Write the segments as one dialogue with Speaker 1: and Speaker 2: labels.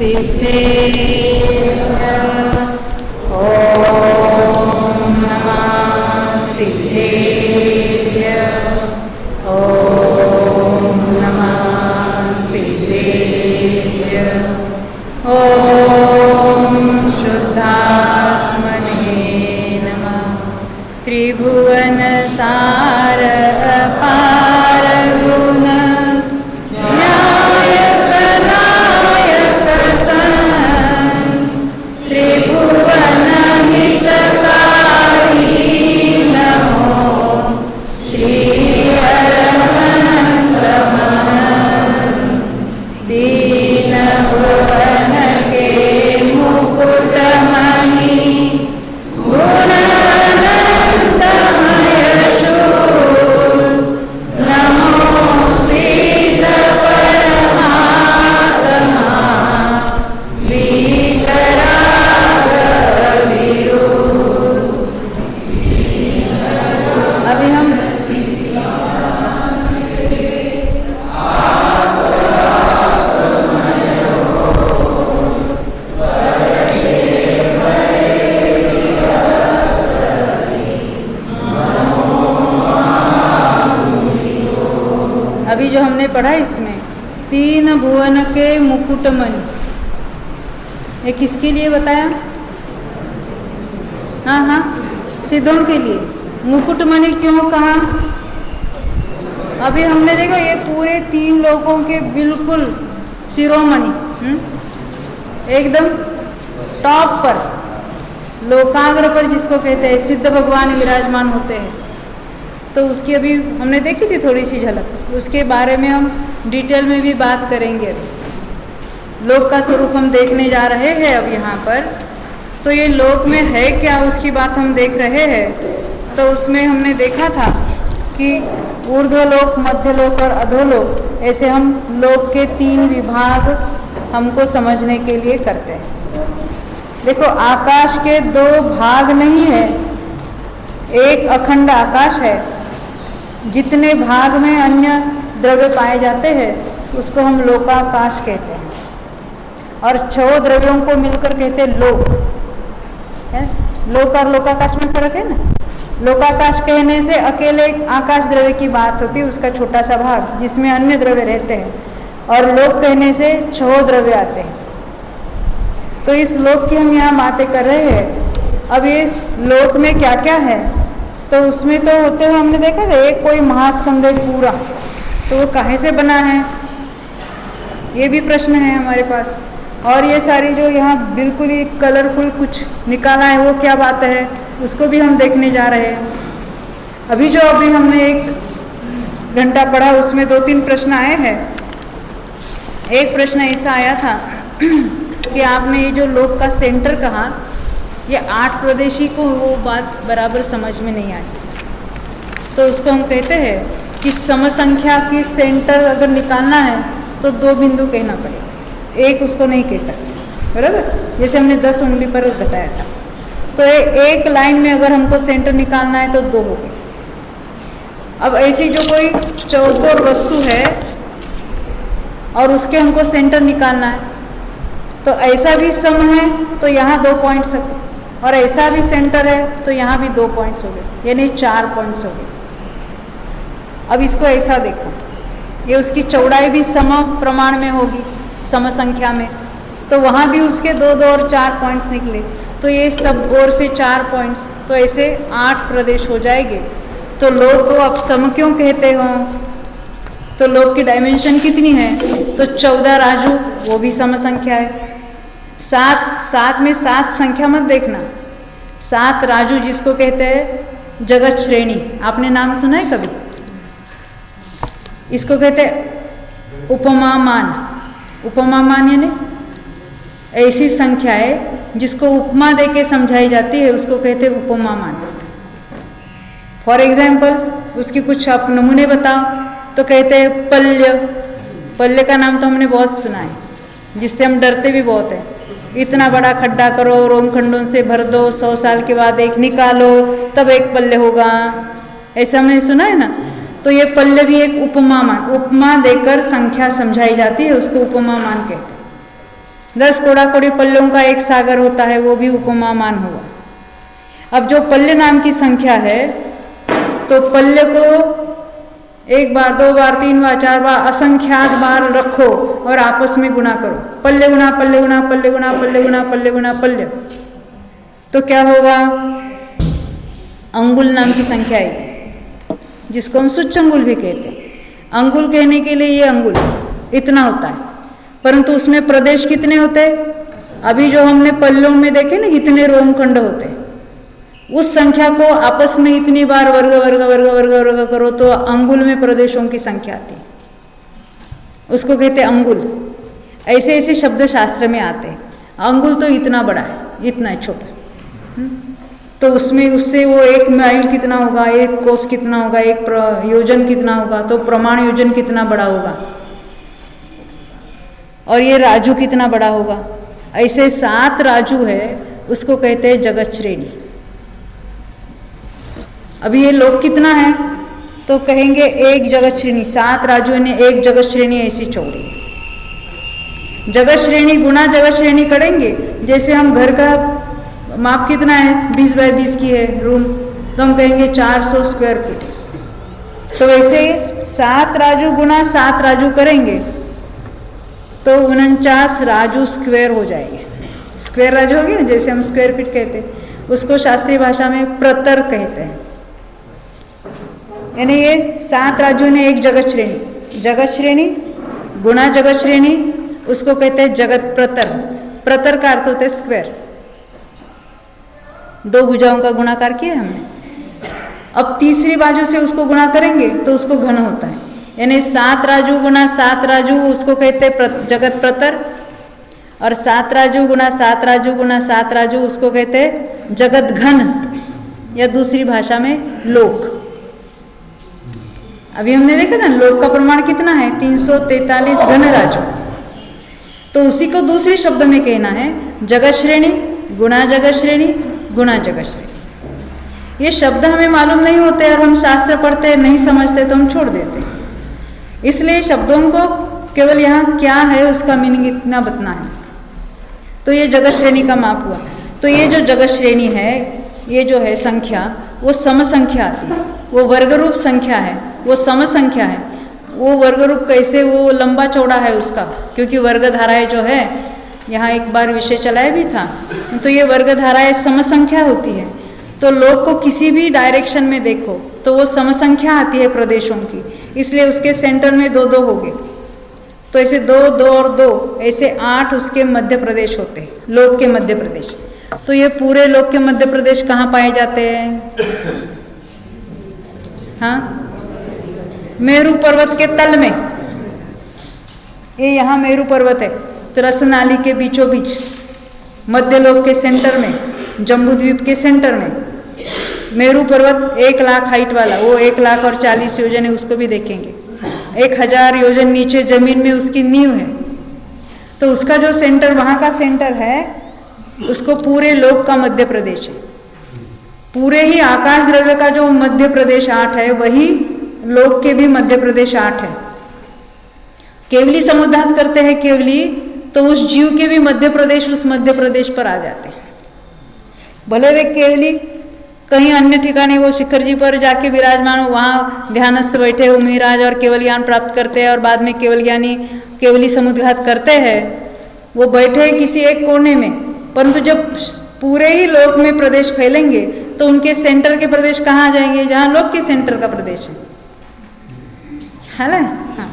Speaker 1: सिद्धेभ्य ॐ नमः सिद्धेभ्य ॐ नमः सिद्धेभ्य ॐ शुद्धात्मने नमः। त्रिभुवन सार अपार गुण न्यायक नायक सन त्रिभुवन हितकारी नमो श्री अरहंत मन दीन भुवन के मुकुटमणि गुणानंदमय शूल नमो सीत परमात्मा वीतराग विरुद्ध। अभी हम अभी जो हमने पढ़ा इसमें तीन भुवन के मुकुटमणि, ये किसके लिए बताया? हाँ हाँ, सिद्धों के लिए। मुकुटमणि क्यों कहा? अभी हमने देखा ये पूरे तीन लोगों के बिल्कुल शिरोमणि, एकदम टॉप पर, लोकाग्र पर जिसको कहते हैं, सिद्ध भगवान विराजमान होते हैं। तो उसकी अभी हमने देखी थी थोड़ी सी झलक, उसके बारे में हम डिटेल में भी बात करेंगे। अभी लोक का स्वरूप हम देखने जा रहे हैं अब यहाँ पर। तो ये लोक में है क्या, उसकी बात हम देख रहे हैं। तो उसमें हमने देखा था कि ऊर्ध्वलोक, मध्यलोक और अधोलोक, ऐसे हम लोक के तीन विभाग हमको समझने के लिए करते हैं। देखो, आकाश के दो भाग नहीं है, एक अखंड आकाश है। जितने भाग में अन्य द्रव्य पाए जाते हैं उसको हम लोकाकाश कहते हैं, और 6 द्रव्यों को मिलकर कहते हैं लोक। है लोक और लोकाकाश में फर्क है ना। लोकाकाश कहने से अकेले आकाश द्रव्य की बात होती है, उसका छोटा सा भाग जिसमें अन्य द्रव्य रहते हैं, और लोक कहने से 6 द्रव्य आते हैं। तो इस लोक की हम यहाँ बातें कर रहे हैं। अब इस लोक में क्या क्या है, तो उसमें तो होते हुए हमने देखा था एक कोई महास्कंद पूरा, तो वो काहे से बना है, ये भी प्रश्न है हमारे पास। और ये सारी जो यहाँ बिल्कुल ही कलरफुल कुछ निकाला है, वो क्या बात है, उसको भी हम देखने जा रहे हैं। अभी हमने 1 घंटा पढ़ा, उसमें 2-3 प्रश्न आए हैं। एक प्रश्न ऐसा आया था कि आपने ये जो लोक का सेंटर कहा, ये 8 प्रदेशी को वो बात बराबर समझ में नहीं आई। तो उसको हम कहते हैं कि समसंख्या की सेंटर अगर निकालना है तो 2 बिंदु कहना पड़ेगा, एक उसको नहीं कह सकते, बराबर। जैसे हमने 10 उंगली पर घटाया था, तो एक लाइन में अगर हमको सेंटर निकालना है तो 2 हो गए। अब ऐसी जो कोई चौकोर वस्तु है और उसके हमको सेंटर निकालना है, तो ऐसा भी सम है तो यहाँ 2 पॉइंट्स, और ऐसा भी सेंटर है तो यहाँ भी 2 पॉइंट्स हो गए, यानी 4 पॉइंट्स हो गए। अब इसको ऐसा देखो, ये उसकी चौड़ाई भी सम प्रमाण में होगी, सम संख्या में, तो वहाँ भी उसके 2-2 और 4 पॉइंट्स निकले, तो ये सब ओर से 4 पॉइंट्स, तो ऐसे 8 प्रदेश हो जाएंगे। तो लोक को आप सम क्यों कहते हो? तो लोक की डायमेंशन कितनी है? तो 14 राजू, वो भी सम संख्या है। 7 में 7 संख्या मत देखना, 7 राजू जिसको कहते हैं जगत श्रेणी, आपने नाम सुना है कभी? इसको कहते हैं उपमामान। उपमामान यानी ऐसी संख्या है जिसको उपमा देके समझाई जाती है, उसको कहते हैं उपमामान। फॉर एग्जाम्पल उसकी कुछ आप नमूने बताओ, तो कहते हैं पल्य। पल्य का नाम तो हमने बहुत सुना है, जिससे हम डरते भी बहुत हैं। इतना बड़ा खड्डा करो, रोमखंडों से भर दो, 100 साल के बाद एक निकालो, तब एक पल्य होगा, ऐसा हमने सुना है ना। तो ये पल्य भी एक उपमा मान, उपमा देकर संख्या समझाई जाती है, उसको उपमा मान कहते हैं। 10 कोड़ा-कोड़ी पल्लों का एक सागर होता है, वो भी उपमामान हुआ। अब जो पल्य नाम की संख्या है, तो पल्य को 1 बार, 2 बार, 3 बार, 4 बार, असंख्यात बार रखो और आपस में गुणा करो। पल्य गुना पल्य गुना पल्य गुना पल्य गुना पल्य गुना पल्य, तो क्या होगा? अंगुल नाम की संख्या आएगी, जिसको हम सूच्यंगुल भी कहते हैं। अंगुल कहने के लिए ये अंगुल इतना होता है, परंतु उसमें प्रदेश कितने होते हैं? अभी जो हमने पल्लों में देखे ना, इतने रोमखंड होते हैं। उस संख्या को आपस में इतनी बार वर्ग वर्ग वर्ग वर्ग वर्ग करो तो अंगुल में प्रदेशों की संख्या आती है, उसको कहते हैं अंगुल। ऐसे ऐसे शब्द शास्त्र में आते हैं। अंगुल तो इतना बड़ा है, इतना है छोटा, तो उसमें उससे वो 1 माइल कितना होगा, 1 कोस कितना होगा, 1 योजन कितना होगा, तो प्रमाण योजन कितना बड़ा होगा, और ये राजू कितना बड़ा होगा। ऐसे 7 राजू है, उसको कहते हैं जगत श्रेणी। अभी ये लोग कितना है, तो कहेंगे 1 जगत श्रेणी। 7 राजू ने 1 जगत श्रेणी ऐसी छोड़ी। जगत श्रेणी गुना जगत श्रेणी करेंगे, जैसे हम घर का माप कितना है, 20 बाय 20 की है रूम, तो हम कहेंगे 400 स्क्वायर फीट। तो वैसे 7 राजू गुना 7 राजू करेंगे तो 49 राजू स्क्वायर हो जाएंगे। स्क्वायर राजू होगी ना, जैसे हम स्क्वायर फीट कहते हैं, उसको शास्त्रीय भाषा में प्रतर कहते हैं। यानी ये 7 राजू ने 1 जगत श्रेणी, जगत श्रेणी गुना जगत श्रेणी, उसको कहते हैं जगत प्रतर। प्रतर का अर्थ होता है स्क्वायर। 2 भुजाओं का गुणाकार किया हमने। अब तीसरी बाजू से उसको गुणा करेंगे तो उसको घन होता है, यानी 7 राजू गुना 7 राजू, उसको कहते हैं जगत प्रतर। और 7 राजू गुना 7 राजू गुना 7 राजू, उसको कहते हैं जगत घन, या दूसरी भाषा में लोक। अभी हमने देखा ना, लोक का प्रमाण कितना है, 343 घन राजू। तो उसी को दूसरे शब्द में कहना है जगत श्रेणी गुना जगत श्रेणी गुना जगत श्रेणी। ये शब्द हमें मालूम नहीं होते और हम शास्त्र पढ़ते नहीं समझते तो हम छोड़ देते, इसलिए शब्दों को केवल यहाँ क्या है उसका मीनिंग इतना बतना है। तो ये जगत श्रेणी का माप हुआ। तो ये जो जगत श्रेणी है, ये जो है संख्या, वो सम संख्या आती है, वो वर्ग रूप संख्या है, वो सम संख्या है। वो वर्ग रूप कैसे, वो लंबा चौड़ा है उसका, क्योंकि वर्ग धाराएं जो है, यहाँ एक बार विषय चलाया भी था, तो ये वर्ग धाराएं सम संख्या होती है। तो लोग को किसी भी डायरेक्शन में देखो तो वो सम संख्या आती है प्रदेशों की, इसलिए उसके सेंटर में 2-2 हो गए। तो ऐसे 2, 2 और 2, ऐसे 8 उसके मध्य प्रदेश होते हैं, लोक के मध्य प्रदेश। तो ये पूरे लोक के मध्य प्रदेश कहाँ पाए जाते हैं? हाँ, मेरू पर्वत के तल में। ये यहाँ मेरू पर्वत है, तो रसनाली के बीचों बीच, मध्य लोक के सेंटर में, जम्बूद्वीप के सेंटर में मेरू पर्वत 1 लाख हाइट वाला, वो 1,40,000 योजन है, उसको भी देखेंगे। 1000 योजन नीचे जमीन में उसकी नींव है। तो उसका जो सेंटर, वहाँ का सेंटर है, उसको पूरे लोक का मध्य प्रदेश है। पूरे ही आकाश द्रव्य का जो मध्य प्रदेश 8 है, वही लोक के भी मध्य प्रदेश 8 है। केवली समुद्घात करते हैं केवली, तो उस जीव के भी मध्य प्रदेश उस मध्य प्रदेश पर आ जाते हैं। भले वे केवली कहीं अन्य ठिकाने वो शिखर जी पर जाके विराजमान हो, वहाँ ध्यानस्थ बैठे हो मिराज और केवल ज्ञान प्राप्त करते हैं और बाद में केवल ज्ञानी केवली समुद्घात करते हैं, वो बैठे हैं किसी एक कोने में। परंतु जब पूरे ही लोक में प्रदेश फैलेंगे तो उनके सेंटर के प्रदेश कहाँ जाएंगे? जहाँ लोक के सेंटर का प्रदेश है ना। हाँ,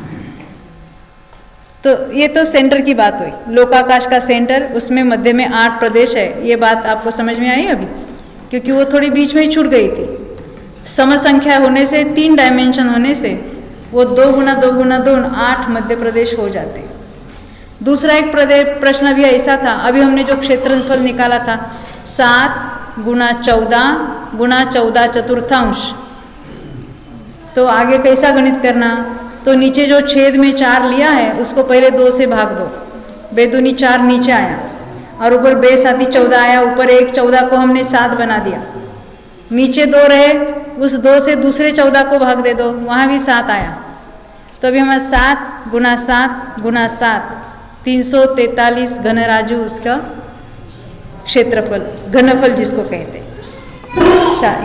Speaker 1: तो ये तो सेंटर की बात हुई, लोकाकाश का सेंटर, उसमें मध्य में 8 प्रदेश है। ये बात आपको समझ में आई अभी, क्योंकि वो थोड़ी बीच में ही छूट गई थी। सम संख्या होने से, 3 डायमेंशन होने से, वो 2 गुना 2 गुना 2 8 मध्य प्रदेश हो जाते हैं। दूसरा एक प्रश्न भी ऐसा था, अभी हमने जो क्षेत्रफल निकाला था, 7 गुना 14 गुना 14 चतुर्थांश। तो आगे कैसा गणित करना? तो नीचे जो छेद में 4 लिया है उसको पहले 2 से भाग दो, बेदूनी 4 नीचे आया और ऊपर बे साथी 14 आया, ऊपर एक 14 को हमने 7 बना दिया, नीचे 2 रहे, उस 2 से दूसरे 14 को भाग दे दो, वहाँ भी 7 आया। तो अभी हमारा 7 गुना 7 गुना 7 343 घन राजू उसका क्षेत्रफल, घनफल जिसको कहते हैं।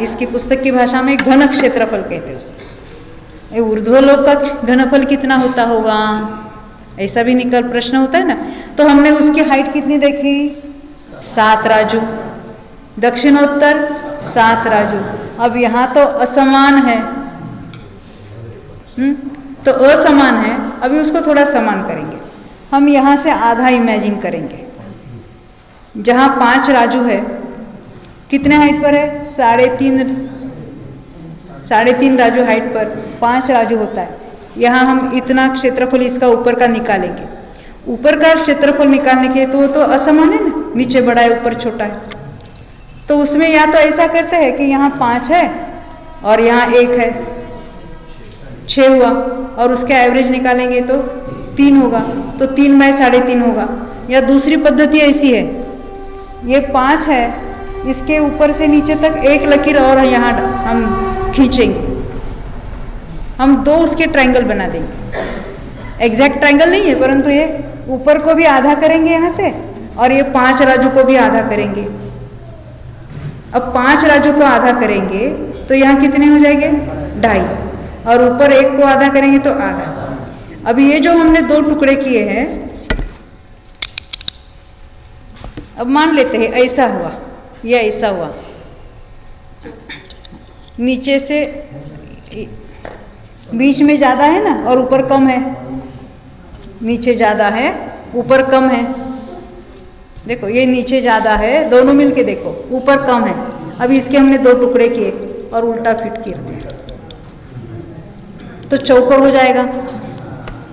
Speaker 1: इसकी पुस्तक की भाषा में घन क्षेत्रफल कहते हैं उसको। ऊर्ध्वलोक का घनफल कितना होता होगा, ऐसा भी निकल प्रश्न होता है ना। तो हमने उसकी हाइट कितनी देखी, 7 राजू, दक्षिणोत्तर 7 राजू। अब यहाँ तो असमान है, तो असमान है, अभी उसको थोड़ा समान करेंगे। हम यहाँ से आधा इमेजिन करेंगे। जहाँ 5 राजू है, कितने हाइट पर है, 3.5 राजू हाइट पर 5 राजू होता है। यहाँ हम इतना क्षेत्रफल इसका ऊपर का निकालेंगे। ऊपर का क्षेत्रफल निकालने के तो वो तो असमान है ना, नीचे बड़ा है ऊपर छोटा है। तो उसमें या तो ऐसा करते हैं कि यहाँ 5 है और यहाँ 1 है, 6 हुआ, और उसके एवरेज निकालेंगे तो 3 होगा, तो 3 बाय 3.5 होगा। या दूसरी पद्धति ऐसी है, ये 5 है, इसके ऊपर से नीचे तक एक लकीर और यहाँ हम खींचेंगे, हम 2 उसके ट्रायंगल बना देंगे। एग्जैक्ट ट्रायंगल नहीं है, परंतु ये ऊपर को भी आधा करेंगे यहाँ से, और ये 5 राजू को भी आधा करेंगे। अब 5 राजू को आधा करेंगे तो यहाँ कितने हो जाएंगे, 2.5, और ऊपर 1 को आधा करेंगे तो आधा। अब ये जो हमने 2 टुकड़े किए हैं, अब मान लेते हैं ऐसा हुआ, ये ऐसा हुआ, नीचे से बीच में ज़्यादा है ना और ऊपर कम है, नीचे ज़्यादा है ऊपर कम है। देखो ये नीचे ज़्यादा है, दोनों मिलके देखो, ऊपर कम है। अभी इसके हमने 2 टुकड़े किए और उल्टा फिट कर दिया तो चौकोर हो जाएगा,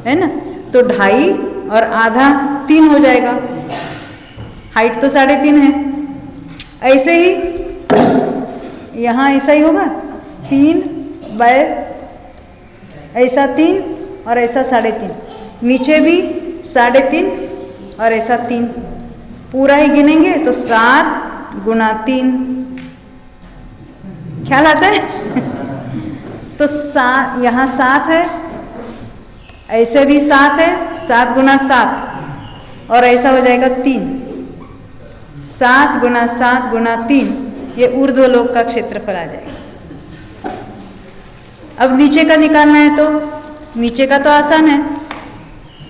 Speaker 1: है ना। तो 2.5 और आधा 3 हो जाएगा। हाइट तो 3.5 है। ऐसे ही यहाँ ऐसा ही होगा, 3 बाय ऐसा 3 और ऐसा 3.5, नीचे भी 3.5 और ऐसा 3, पूरा ही गिनेंगे तो 7 गुना 3, ख्याल आता है। तो यहाँ 7 है, ऐसे भी 7 है, 7 गुना 7, और ऐसा हो जाएगा 3, 7 गुना 7 गुना 3, ये ऊर्ध्वलोक का क्षेत्रफल आ जाएगा। अब नीचे का निकालना है, तो नीचे का तो आसान है,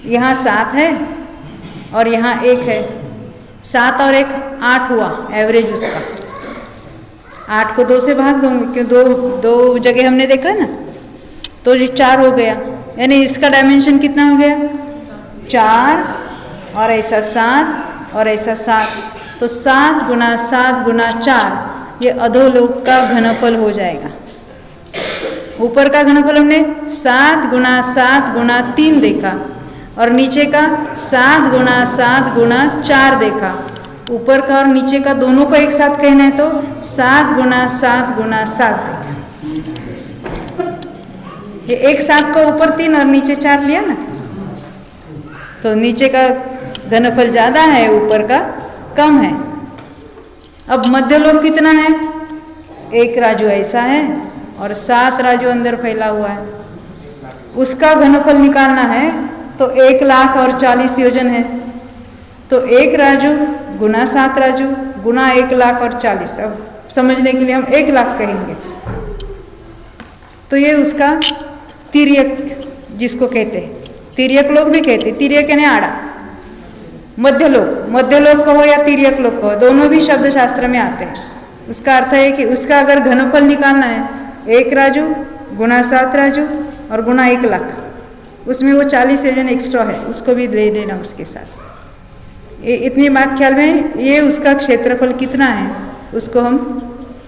Speaker 1: यहाँ 7 है और यहाँ 1 है, 7 और 1 8 हुआ एवरेज उसका। 8 को 2 से भाग दूंगी, क्यों, दो जगह हमने देखा है ना, तो ये 4 हो गया, यानी इसका डायमेंशन कितना हो गया, 4, और ऐसा 7 और ऐसा 7, तो 7 गुना 7 गुना 4, ये अधोलोक का घनफल हो जाएगा। ऊपर का घनफल हमने 7 गुना 7 गुना 3 देखा, और नीचे का 7 गुना 7 गुना 4 देखा। ऊपर का और नीचे का दोनों को एक साथ कहना है तो 7 गुना 7 गुना 7 देखा। ये एक साथ को ऊपर 3 और नीचे 4 लिया ना, तो नीचे का घनफल ज़्यादा है, ऊपर का कम है। अब मध्यलोक कितना है, 1 राजू ऐसा है और 7 राजू अंदर फैला हुआ है। उसका घनफल निकालना है तो 1,40,000 योजन है, तो 1 राजू गुना 7 राजू गुना 1,40,000। अब समझने के लिए हम 1,00,000 कहेंगे, तो ये उसका तिर्यक जिसको कहते हैं, तिर्यक लोग भी कहते हैं, तिर्यक यानी आड़ा। मध्यलोक, मध्यलोक कहो या तिर्यक लोक कहो, दोनों भी शब्द शास्त्र में आते हैं। उसका अर्थ है कि उसका अगर घनफल निकालना है 1 राजू गुना 7 राजू और गुना 1,00,000, उसमें वो 40 योजन एक्स्ट्रा है, उसको भी ले लेना उसके साथ। ये इतनी बात ख्याल में, ये उसका क्षेत्रफल कितना है उसको हम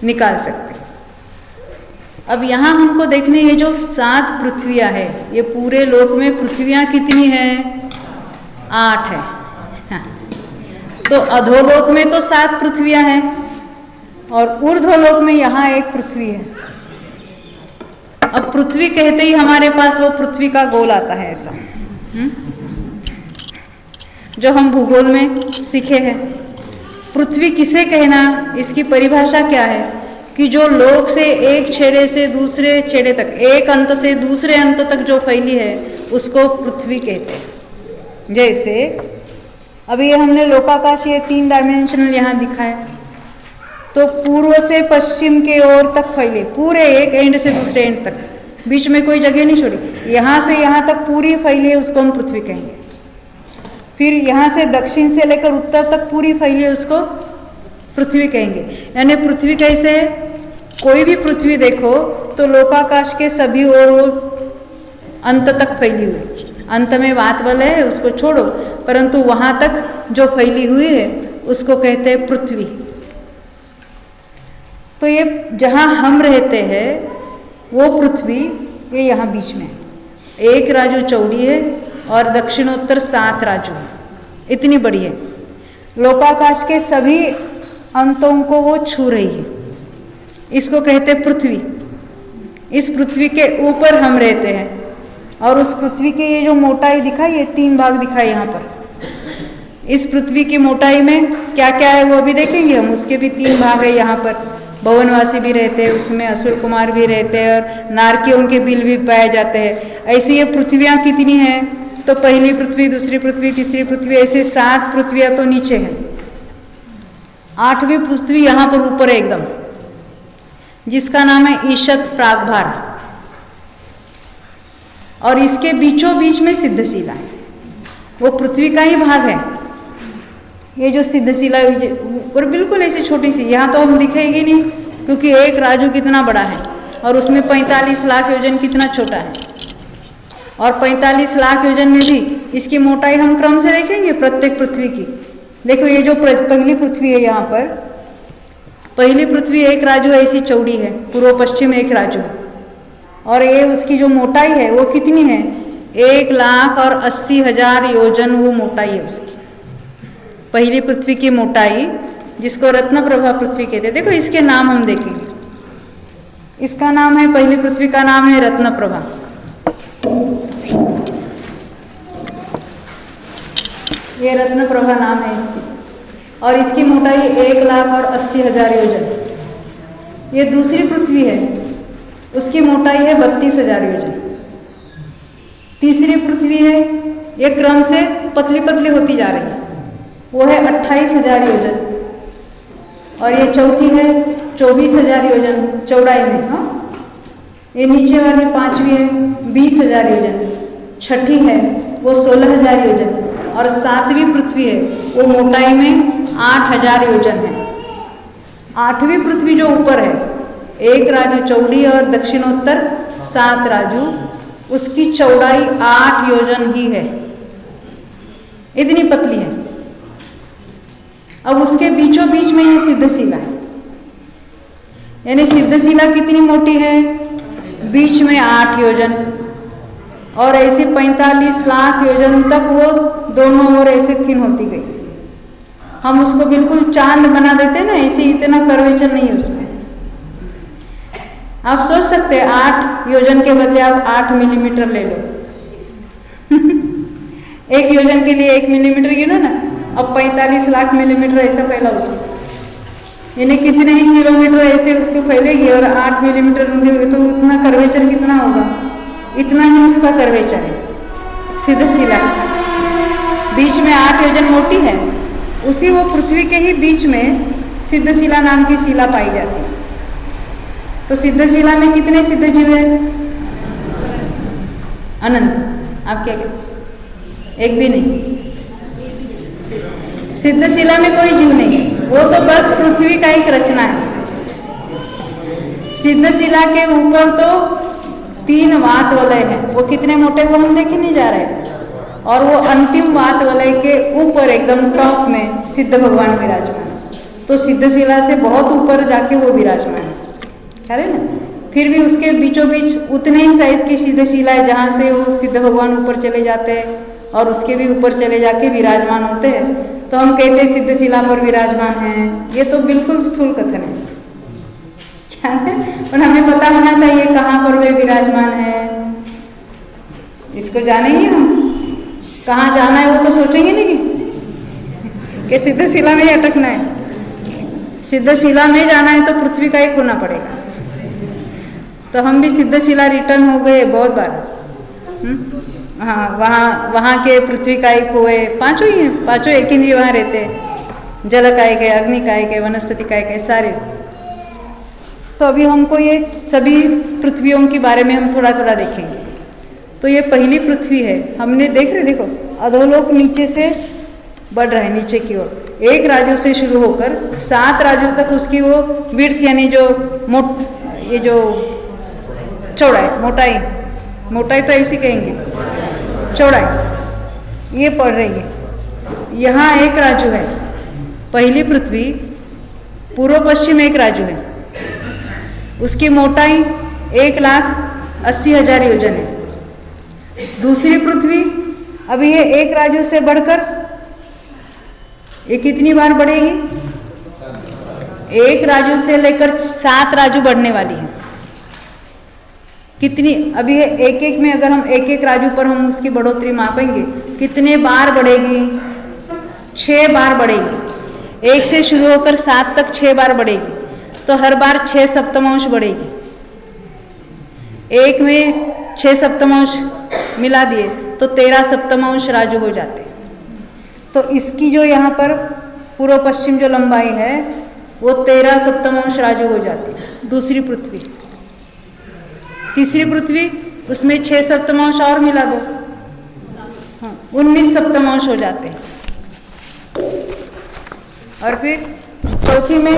Speaker 1: निकाल सकते हैं। अब यहाँ हमको देखने, ये जो 7 पृथ्वियाँ है, ये पूरे लोक में पृथ्वियाँ कितनी है, 8 है। हाँ, तो अधोलोक में तो 7 पृथ्वियाँ हैं और ऊर्ध्वलोक में यहाँ 1 पृथ्वी है। अब पृथ्वी कहते ही हमारे पास वो पृथ्वी का गोल आता है ऐसा, जो हम भूगोल में सीखे हैं। पृथ्वी किसे कहना, इसकी परिभाषा क्या है कि जो लोक से एक छेड़े से दूसरे छेड़े तक, एक अंत से दूसरे अंत तक जो फैली है, उसको पृथ्वी कहते हैं। जैसे अभी ये हमने लोकाकाश ये 3 डायमेंशनल यहाँ दिखाया, तो पूर्व से पश्चिम के ओर तक फैले, पूरे एक एंड से दूसरे एंड तक, बीच में कोई जगह नहीं छोड़ी, यहाँ से यहाँ तक पूरी फैली है, उसको हम पृथ्वी कहेंगे। फिर यहाँ से दक्षिण से लेकर उत्तर तक पूरी फैली है, उसको पृथ्वी कहेंगे। यानी पृथ्वी कैसे है, कोई भी पृथ्वी देखो तो लोकाकाश के सभी ओर वो अंत तक फैली हुई, अंत में बात वाला है उसको छोड़ो, परंतु वहाँ तक जो फैली हुई है उसको कहते हैं पृथ्वी। तो ये जहाँ हम रहते हैं वो पृथ्वी, ये यहाँ बीच में 1 राजू चौड़ी है और दक्षिणोत्तर 7 राजू है, इतनी बड़ी है। लोकाकाश के सभी अंतों को वो छू रही है, इसको कहते हैं पृथ्वी। इस पृथ्वी के ऊपर हम रहते हैं और उस पृथ्वी की ये जो मोटाई दिखाई, ये 3 भाग दिखाई यहाँ पर। इस पृथ्वी की मोटाई में क्या क्या है वो अभी देखेंगे हम, उसके भी 3 भाग है यहाँ पर। भवनवासी भी रहते हैं, उसमें असुर कुमार भी रहते हैं और नारकियों के बिल भी पाए जाते हैं। ऐसी ये पृथ्वियाँ कितनी हैं, तो पहली पृथ्वी, दूसरी पृथ्वी, तीसरी पृथ्वी, ऐसे 7 पृथ्वियाँ तो नीचे हैं, 8वीं पृथ्वी यहाँ पर ऊपर है एकदम, जिसका नाम है ईशत प्रागभार। और इसके बीचों बीच में सिद्धशिला है, वो पृथ्वी का ही भाग है। ये जो सिद्धशिला और बिल्कुल ऐसी छोटी सी, यहाँ तो हम दिखेगी नहीं क्योंकि 1 राजू कितना बड़ा है और उसमें 45 लाख योजन कितना छोटा है। और 45 लाख योजन में भी इसकी मोटाई हम क्रम से देखेंगे प्रत्येक पृथ्वी की। देखो ये जो पहली पृथ्वी है, यहाँ पर पहली पृथ्वी 1 राजू ऐसी चौड़ी है, पूर्व पश्चिम 1 राजू है, और ये उसकी जो मोटाई है वो कितनी है, 1,80,000 योजन वो मोटाई है उसकी। पहली पृथ्वी की मोटाई, जिसको रत्न प्रभा पृथ्वी कहते हैं। देखो इसके नाम हम देखेंगे, इसका नाम है, पहली पृथ्वी का नाम है रत्न प्रभा। ये रत्न प्रभा नाम है इसकी, और इसकी मोटाई 1,80,000 योजन। ये दूसरी पृथ्वी है, उसकी मोटाई है 32,000 योजन। तीसरी पृथ्वी है, ये क्रम से पतली पतली होती जा रही है, वो है 28,000 योजन। और ये चौथी है 24,000 योजन चौड़ाई में। हाँ, ये नीचे वाली 5वीं है 20,000 योजन, छठी है वो 16,000 योजन, और 7वीं पृथ्वी है वो मोटाई में 8,000 योजन है। 8वीं पृथ्वी जो ऊपर है, 1 राजू चौड़ी और दक्षिणोत्तर 7 राजू, उसकी चौड़ाई 8 योजन ही है, इतनी पतली है। अब उसके बीचों बीच में ये सिद्धशिला है, यानी सिद्धशिला कितनी मोटी है, बीच में 8 योजन, और ऐसे 45 लाख योजन तक वो दोनों ओर ऐसे थिन होती गई। हम उसको बिल्कुल चांद बना देते ना, ऐसे इतना कर्वेचर नहीं है उसमें। आप सोच सकते हैं 8 योजन के बदले आप 8 मिलीमीटर ले लो। 1 योजन के लिए 1 मिलीमीटर गिनो ना, अब 45 लाख मिलीमीटर ऐसा फैला उसको, यानी कितने ही किलोमीटर ऐसे उसको फैलेगी, और 8 मिलीमीटर तो उतना कर्वेचर कितना होगा, इतना ही उसका कर्वेचर है सिद्धशिला। बीच में 8 योजन मोटी है, उसी वो पृथ्वी के ही बीच में सिद्धशिला नाम की शिला पाई जाती है। तो सिद्धशिला में कितने सिद्ध जीव है, अनंत। आप क्या कहते, एक भी नहीं। सिद्धशिला में कोई जीव नहीं है, वो तो बस पृथ्वी का एक रचना है। सिद्धशिला के ऊपर तो 3 वात वलय है, वो कितने मोटे वो हम देखे नहीं जा रहे, और वो अंतिम वात वलय के ऊपर एकदम टॉप में सिद्ध भगवान विराजमान। तो सिद्धशिला से बहुत ऊपर जाके वो विराजमान है, ख्याल है ना। फिर भी उसके बीचों बीच उतने ही साइज की सिद्धशिला है जहाँ से वो सिद्ध भगवान ऊपर चले जाते हैं और उसके भी ऊपर चले जाके विराजमान होते हैं। तो हम कहते हैं सिद्धशिला पर विराजमान हैं। ये तो बिल्कुल स्थूल कथन है, क्या है, और हमें पता होना चाहिए कहाँ पर वे विराजमान है। इसको जानेंगे हम, कहाँ जाना है वो तो सोचेंगे नहीं कि सिद्धशिला में ही अटकना है। सिद्धशिला में जाना है तो पृथ्वी का ही खोना पड़ेगा। तो हम भी सिद्धशिला रिटर्न हो गए बहुत बार, हाँ, वहाँ के पृथ्वी कायिक हुए, पांचों ही हैं, पांचों एक इंद्रिय वहाँ रहते हैं, जल कायिक है, अग्नि कायिक है, वनस्पति कायिक है, सारे। तो अभी हमको ये सभी पृथ्वियों के बारे में हम थोड़ा थोड़ा देखेंगे। तो ये पहली पृथ्वी है, हमने देख रहे, देखो अधोलोक नीचे से बढ़ रहा है नीचे की ओर, एक राजू से शुरू होकर 7 राजू तक उसकी वो विड्थ यानी जो ये जो चौड़ाई, मोटाई तो ऐसी कहेंगे, चौड़ाई, ये पड़ रही है। यहाँ एक राजू है, पहली पृथ्वी, पूर्व पश्चिम एक राजू है, उसकी मोटाई 1,80,000 योजन है। दूसरी पृथ्वी अभी ये एक राजू से बढ़कर ये कितनी बार बढ़ेगी? एक राजू से लेकर 7 राजू बढ़ने वाली है। कितनी अभी ये एक एक में अगर हम एक एक राजू पर हम उसकी बढ़ोतरी मापेंगे, कितने बार बढ़ेगी? 6 बार बढ़ेगी। 1 से शुरू होकर 7 तक 6 बार बढ़ेगी, तो हर बार 6 सप्तमांश बढ़ेगी। एक में 6 सप्तमांश मिला दिए तो 13 सप्तमांश राजू हो जाते हैं। तो इसकी जो यहाँ पर पूर्व पश्चिम जो लंबाई है वो 13 सप्तमांश राजू हो जाती है। दूसरी पृथ्वी, तीसरी पृथ्वी, उसमें 6 सप्तमांश और मिला दो, हाँ 19 सप्तमांश हो जाते हैं। और फिर चौथी में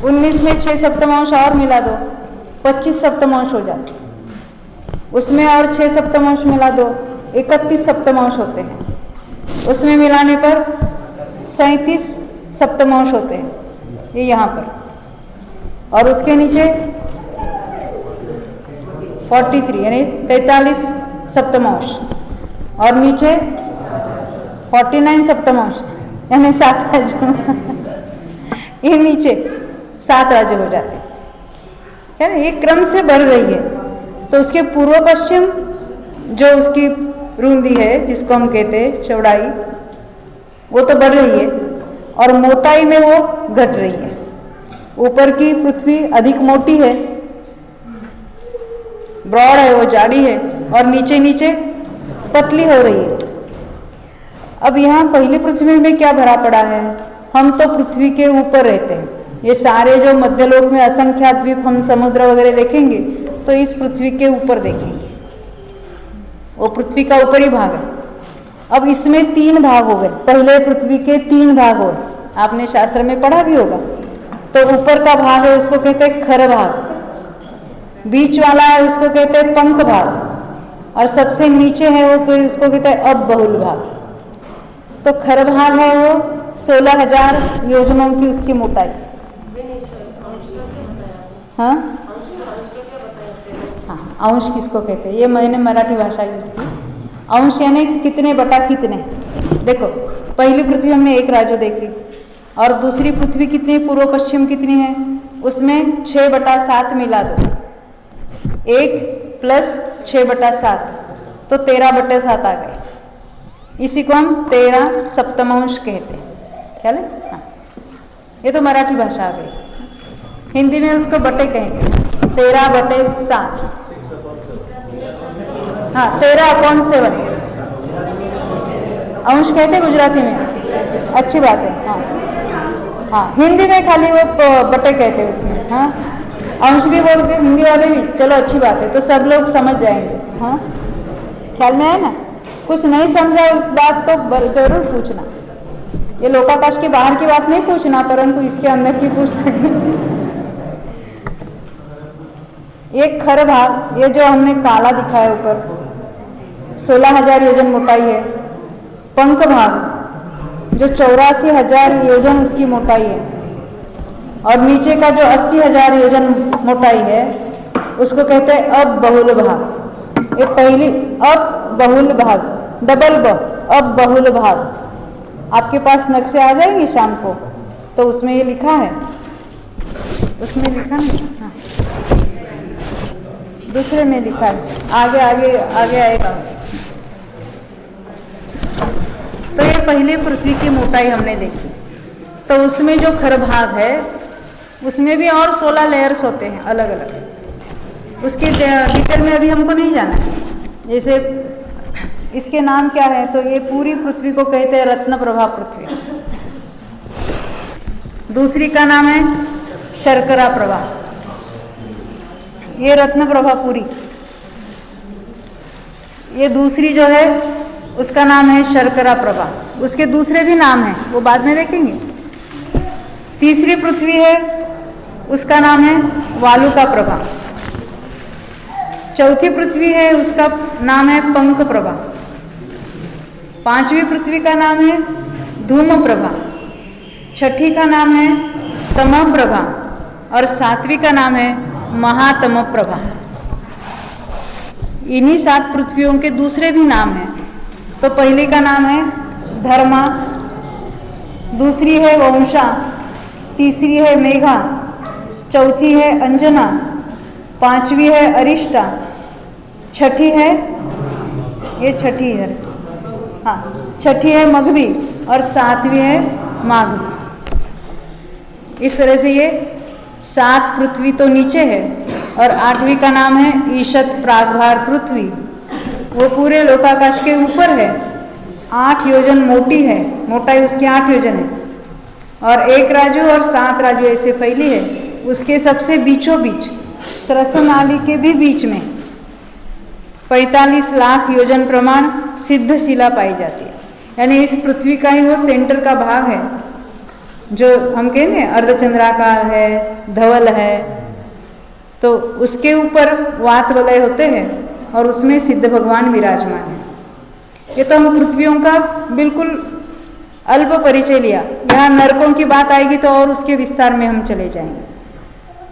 Speaker 1: 19 में 6 सप्तमांश और मिला दो, 25 सप्तमांश हो जाते हैं। उसमें और 6 सप्तमांश मिला दो, 31 सप्तमांश होते हैं। उसमें मिलाने पर 37 सप्तमांश होते हैं, ये यहाँ पर। और उसके नीचे 43 यानी 43 सप्तमांश, और नीचे 49 सप्तमांश यानी 7 राजू ये नीचे 7 राजू हो जाते हैं ना। ये क्रम से बढ़ रही है। तो उसके पूर्व पश्चिम जो उसकी रूंदी है, जिसको हम कहते हैं चौड़ाई, वो तो बढ़ रही है और मोटाई में वो घट रही है। ऊपर की पृथ्वी अधिक मोटी है, ब्रॉड है, वो जाड़ी है, और नीचे नीचे पतली हो रही है। अब यहाँ पहली पृथ्वी में क्या भरा पड़ा है? हम तो पृथ्वी के ऊपर रहते हैं। ये सारे जो मध्यलोक में असंख्यात द्वीप, हम समुद्र वगैरह देखेंगे तो इस पृथ्वी के ऊपर देखेंगे, वो पृथ्वी का ऊपरी भाग है। अब इसमें 3 भाग हो गए, पहले पृथ्वी के 3 भाग हो, आपने शास्त्र में पढ़ा भी होगा। तो ऊपर का भाग है उसको कहते हैं खर भाग, बीच वाला है उसको कहते हैं पंख भाग, और सबसे नीचे है वो उसको कहते हैं अबहुल भाग। तो खर भाग है वो 16,000 योजनों की उसकी मोटाई। हाँ हाँ, अंश किसको कहते हैं? ये मैंने मराठी भाषा यूज की। अंश यानी कितने बटा कितने। देखो पहली पृथ्वी हमने एक राजू देखी, और दूसरी पृथ्वी कितनी, पूर्व पश्चिम कितनी है, उसमें 6/7 मिला दो, 1 प्लस 6/7 तो 13/7 आ गए। इसी को हम 13 सप्तमांश कहते हैं। क्या है? हाँ, ये तो मराठी भाषा आ गई। हिंदी में उसको बटे कहेंगे, 13/7। हाँ, 13/7 अंश कहते गुजराती में। अच्छी बात है। हाँ हाँ, हिंदी में खाली वो बटे कहते हैं उसमें। हाँ, अंश भी बोलते हिंदी वाले भी। चलो अच्छी बात है, तो सब लोग समझ जाएंगे। हाँ, ख्याल में है ना? कुछ नहीं समझा इस बात तो जरूर पूछना। ये लोकाकाश के बाहर की बात नहीं पूछना, परंतु इसके अंदर की पूछ सकते। एक खर भाग, ये जो हमने काला दिखाया ऊपर, 16,000 योजन मोटाई है। पंख भाग जो 84,000 योजन उसकी मोटाई है, और नीचे का जो 80,000 योजन मोटाई है उसको कहते हैं अब बहुल भाग। ये पहली अब बहुल भाग, डबल ब, अब बहुल भाग। आपके पास नक्शे आ जाएंगे शाम को, तो उसमें ये लिखा है, उसमें लिखा नहीं। हाँ, दूसरे में लिखा है, आगे आगे आगे आएगा। तो ये पहले पृथ्वी की मोटाई हमने देखी। तो उसमें जो खर भाग है उसमें भी और 16 लेयर्स होते हैं अलग अलग। उसके डिटेल में अभी हमको नहीं जाना है। जैसे इसके नाम क्या है? तो ये पूरी पृथ्वी को कहते हैं रत्न प्रभा पृथ्वी। दूसरी का नाम है शर्करा प्रभा। ये रत्न प्रभा पूरी, ये दूसरी जो है उसका नाम है शर्करा प्रभा। उसके दूसरे भी नाम हैं, वो बाद में देखेंगे। तीसरी पृथ्वी है, उसका नाम है वालुका प्रभा। चौथी पृथ्वी है, उसका नाम है पंख प्रभा। पांचवी पृथ्वी का नाम है धूम प्रभा। छठी का नाम है तम प्रभा और सातवीं का नाम है महातम प्रभा। इन्हीं 7 पृथ्वियों के दूसरे भी नाम हैं। तो पहली का नाम है धर्मा, दूसरी है वंशा, तीसरी है मेघा, चौथी है अंजना, पांचवी है अरिष्टा, छठी है, ये छठी है, हाँ छठी है मघवी और सातवीं है माघवी। इस तरह से ये 7 पृथ्वी तो नीचे है और 8वीं का नाम है ईशत प्रागभार पृथ्वी। वो पूरे लोकाकाश के ऊपर है, 8 योजन मोटी है, मोटाई उसकी 8 योजन है और 1 राजू और 7 राजू ऐसे फैली है। उसके सबसे बीचों बीच त्रसनाली के भी बीच में 45 लाख योजन प्रमाण सिद्ध शिला पाई जाती है। यानी इस पृथ्वी का ही वो सेंटर का भाग है जो हम कहेंगे अर्धचंद्राकार है, धवल है, तो उसके ऊपर वात वलय होते हैं और उसमें सिद्ध भगवान विराजमान है। ये तो हम पृथ्वियों का बिल्कुल अल्प परिचय लिया। यहाँ नरकों की बात आएगी तो और उसके विस्तार में हम चले जाएंगे।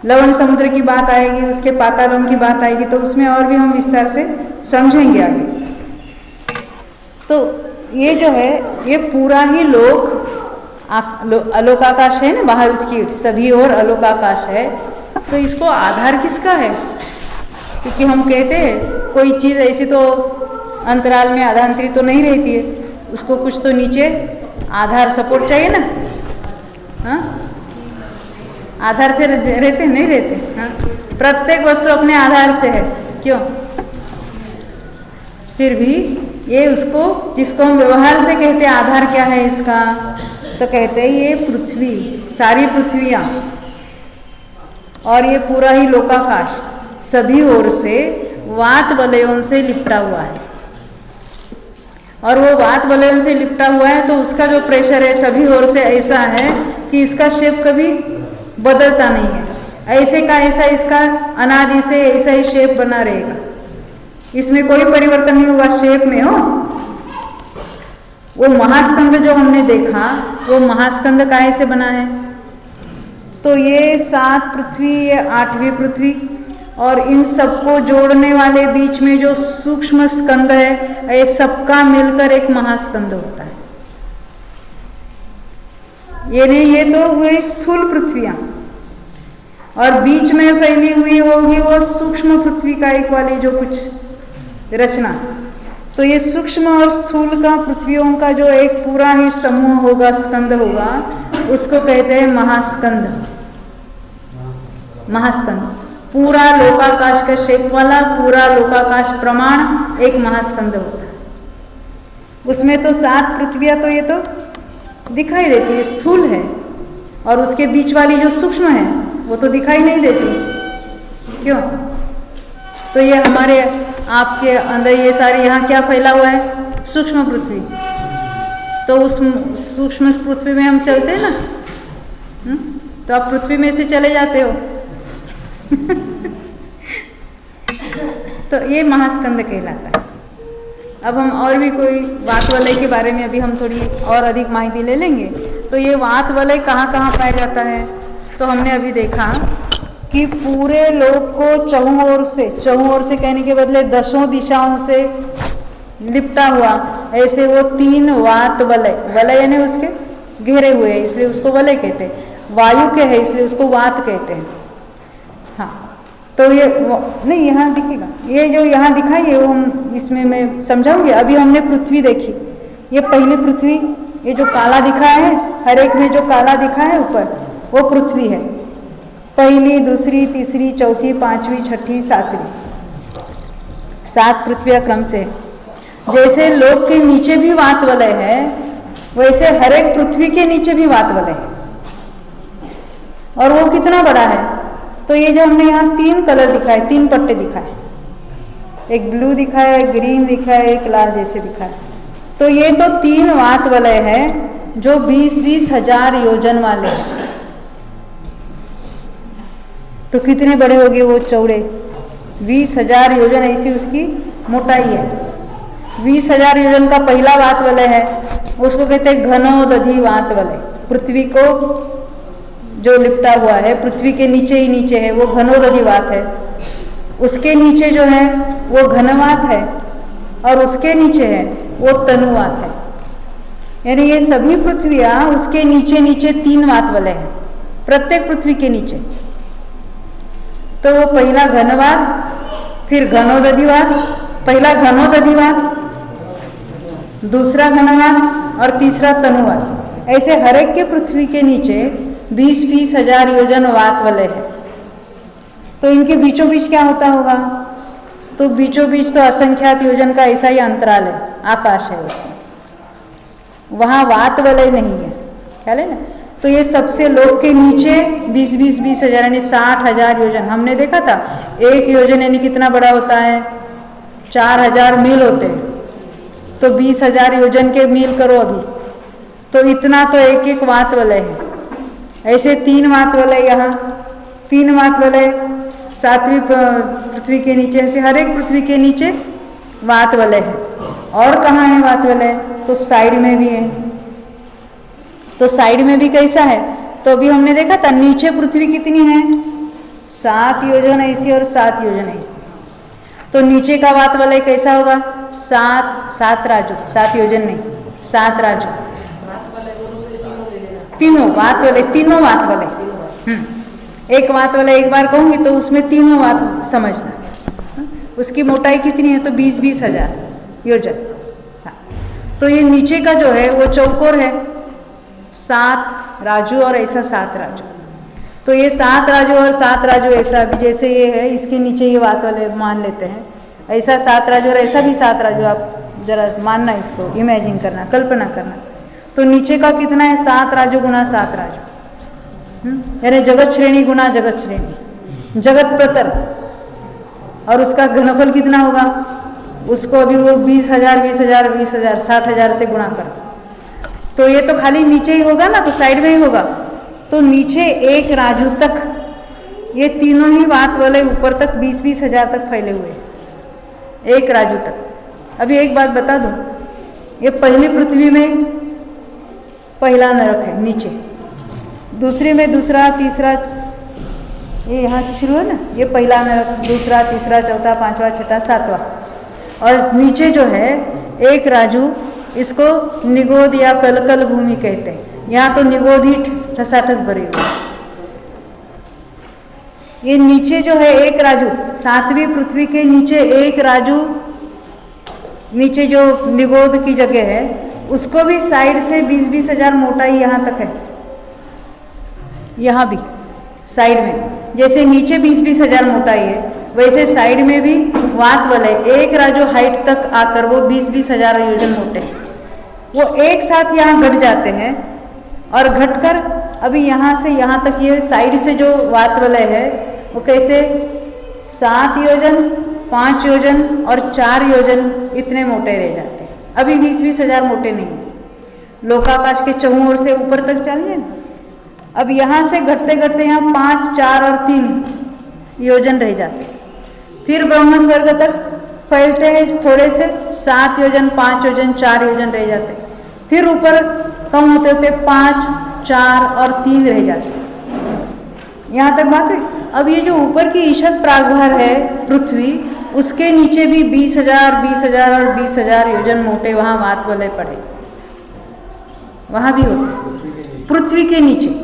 Speaker 1: लवण समुद्र की बात आएगी, उसके पातालों की बात आएगी तो उसमें और भी हम विस्तार से समझेंगे आगे। तो ये जो है ये पूरा ही अलोकाकाश है ना, बाहर उसकी सभी और अलोकाकाश है। तो इसको आधार किसका है? क्योंकि हम कहते हैं कोई चीज़ ऐसी तो अंतराल में आधांतरित तो नहीं रहती है, उसको कुछ तो नीचे आधार सपोर्ट चाहिए ना। हाँ, आधार से रहते नहीं रहते। हाँ, प्रत्येक वस्तु अपने आधार से है, क्यों? फिर भी ये उसको जिसको हम व्यवहार से कहते हैं आधार क्या है इसका, तो कहते हैं ये पृथ्वी, सारी पृथ्वियाँ और ये पूरा ही लोकाकाश सभी ओर से वात वलयों से लिपटा हुआ है। और वो वात वलयों से लिपटा हुआ है तो उसका जो प्रेशर है सभी ओर से ऐसा है कि इसका शेप कभी बदलता नहीं है। ऐसे का ऐसा इसका अनादि से ऐसा ही शेप बना रहेगा, इसमें कोई परिवर्तन नहीं होगा शेप में। हो वो महास्कंद जो हमने देखा, वो महास्कंद काहे से बना है? तो ये 7 पृथ्वी, ये 8वीं पृथ्वी और इन सबको जोड़ने वाले बीच में जो सूक्ष्म स्कंद है, ये सबका मिलकर एक महास्कंद होता है। ये नहीं, ये तो हुई स्थूल पृथ्वियां और बीच में फैली हुई होगी वो सूक्ष्म पृथ्वी का एक वाली जो कुछ रचना। तो ये सूक्ष्म और स्थूल का पृथ्वियों का जो एक पूरा ही समूह होगा, स्कंद होगा, उसको कहते हैं महास्कंद। महास्कंद पूरा लोकाकाश का शेप वाला, पूरा लोकाकाश प्रमाण एक महास्कंद होता है। उसमें तो 7 पृथ्वियां तो ये तो दिखाई देती है, स्थूल है, और उसके बीच वाली जो सूक्ष्म है वो तो दिखाई नहीं देती। क्यों? तो ये हमारे आपके अंदर ये सारे यहाँ क्या फैला हुआ है? सूक्ष्म पृथ्वी। तो उस सूक्ष्म पृथ्वी में हम चलते हैं ना, तो आप पृथ्वी में से चले जाते हो। तो ये महास्कंद कहलाता है। अब हम और भी कोई वात वलय के बारे में अभी हम थोड़ी और अधिक माहिती ले लेंगे। तो ये वात वलय कहाँ कहाँ पाया जाता है? तो हमने अभी देखा कि पूरे लोक को चहुं ओर से कहने के बदले 10 दिशाओं से लिपटा हुआ, ऐसे वो 3 वात वलय यानी उसके घेरे हुए हैं, इसलिए उसको वलय कहते हैं। वायु के है इसलिए उसको वात कहते हैं। हाँ, तो ये नहीं यहाँ दिखेगा, ये जो यहाँ दिखाई है वो हम इसमें मैं समझाऊंगी। अभी हमने पृथ्वी देखी, ये पहली पृथ्वी, ये जो काला दिखा है, हर एक में जो काला दिखा है ऊपर, वो पृथ्वी है। पहली, दूसरी, तीसरी, चौथी, 5वीं, 6ठी, 7वीं, 7 पृथ्वियाँ क्रम से। जैसे लोक के नीचे भी वात वलय है, वैसे हर एक पृथ्वी के नीचे भी वात वलय है। और वो कितना बड़ा है? तो ये जो हमने यहाँ 3 कलर दिखाए, 3 पट्टे दिखाए, एक ब्लू दिखाया, एक ग्रीन दिखाया, एक लाल जैसे दिखाया, तो ये तो 3 वात वलय है जो 20-20 हजार योजन वाले हैं। तो कितने बड़े हो गए वो चौड़े? 20,000 योजन ऐसी उसकी मोटाई है। 20,000 योजन का पहला वात वलय है, उसको कहते हैं घनोदधि वात वलय। पृथ्वी को जो लिपटा हुआ है, पृथ्वी के नीचे ही नीचे है, वो घनोदधि वात है। उसके नीचे जो है वो घनवात है, और उसके नीचे है वो तनुवात है। यानी ये सभी पृथ्वियाँ उसके नीचे नीचे 3 वात वलय है, प्रत्येक पृथ्वी के नीचे। तो वो पहला घनवात, फिर घनोदधिवात, पहला घनोदधिवात, दूसरा घनवात और तीसरा तनुवात। ऐसे हर एक के पृथ्वी के नीचे 20-20 हजार योजन वात वलय है। तो इनके बीचों बीच क्या होता होगा? तो बीचों बीच तो असंख्यात योजन का ऐसा ही अंतराल है, आकाश है उसमें, वहाँ वात वलय नहीं है, ख्याल है ना। तो ये सबसे लोक के नीचे 20-20 हजार यानी 60,000 योजन। हमने देखा था एक योजन यानी कितना बड़ा होता है? 4,000 मील होते हैं। तो 20,000 योजन के मील करो अभी, तो इतना तो एक एक वात वलय है। ऐसे 3 वात वलय यहाँ, 3 वात वलय 7वीं पृथ्वी के नीचे, ऐसे हर एक पृथ्वी के नीचे वात वलय है। और कहाँ है वात वलय? तो साइड में भी है। तो साइड में भी कैसा है? तो अभी हमने देखा था नीचे पृथ्वी कितनी है? 7 योजन ऐसी और 7 योजन ऐसी। तो नीचे का वात वलय कैसा होगा? 7 राजू, 7 योजन नहीं, 7 राजू, तीनों वात वलय, तीनों वात वलय। एक वात वलय एक बार कहूंगी तो उसमें तीनों वात समझना। उसकी मोटाई कितनी है? तो 20-20 हजार योजन। तो ये नीचे का जो है वो चौकोर है, 7 राजू और ऐसा 7 राजू। तो ये 7 राजू और 7 राजू ऐसा भी, जैसे ये है इसके नीचे ये वात वाले मान लेते हैं, ऐसा 7 राजू और ऐसा भी 7 राजू। आप जरा मानना, इसको इमेजिन करना, कल्पना करना। तो नीचे का कितना है? 7 राजू गुना 7 राजू, यानी जगत श्रेणी गुना जगत श्रेणी, जगत प्रतर। और उसका घनफल कितना होगा? उसको अभी वो 20,000 20,000 20,000 60,000 से गुणा कर दो। तो ये तो खाली नीचे ही होगा ना, तो साइड में ही होगा। तो नीचे 1 राजू तक ये तीनों ही वात वलय ऊपर तक 20-20 हजार तक फैले हुए, 1 राजू तक। अभी एक बात बता दूं, ये पहली पृथ्वी में पहला नरक है नीचे, दूसरी में दूसरा, तीसरा, ये यहाँ से शुरू है ना, ये पहला नरक, दूसरा, तीसरा, चौथा, 5वां, 6वां, 7वां। और नीचे जो है 1 राजू, इसको निगोद या कलकल भूमि कहते हैं। यहाँ तो निगोद ही ठसाठस भरे हुए। ये नीचे जो है 1 राजू, 7वीं पृथ्वी के नीचे 1 राजू, नीचे जो निगोद की जगह है उसको भी साइड से 20-20 हजार मोटाई यहाँ तक है। यहाँ भी साइड में जैसे नीचे 20-20 हजार मोटाई है, वैसे साइड में भी वात वलय 1 राजू हाइट तक आकर वो 20-20 हजार योजन मोटे हैं। वो एक साथ यहाँ घट जाते हैं, और घटकर अभी यहाँ से यहाँ तक ये साइड से जो वात वलय है वो कैसे 7 योजन, 5 योजन और 4 योजन इतने मोटे रह जाते हैं। अभी 20-20 हजार मोटे नहीं। लोकाकाश के चौं ओर से ऊपर तक चलिए ना, अब यहाँ से घटते घटते यहाँ 5, 4 और 3 योजन रह जाते हैं। फिर ब्रह्म स्वर्ग तक फैलते हैं थोड़े से, 7 योजन, 5 योजन, 4 योजन रह जाते हैं। फिर ऊपर कम होते होते 5, 4 और 3 रह जाते हैं। यहाँ तक बात हुई। अब ये जो ऊपर की ईशत प्रागभार है पृथ्वी, उसके नीचे भी 20,000, 20,000 और 20,000 योजन मोटे वहाँ वात वलय पड़े, वहाँ भी होते पृथ्वी के नीचे।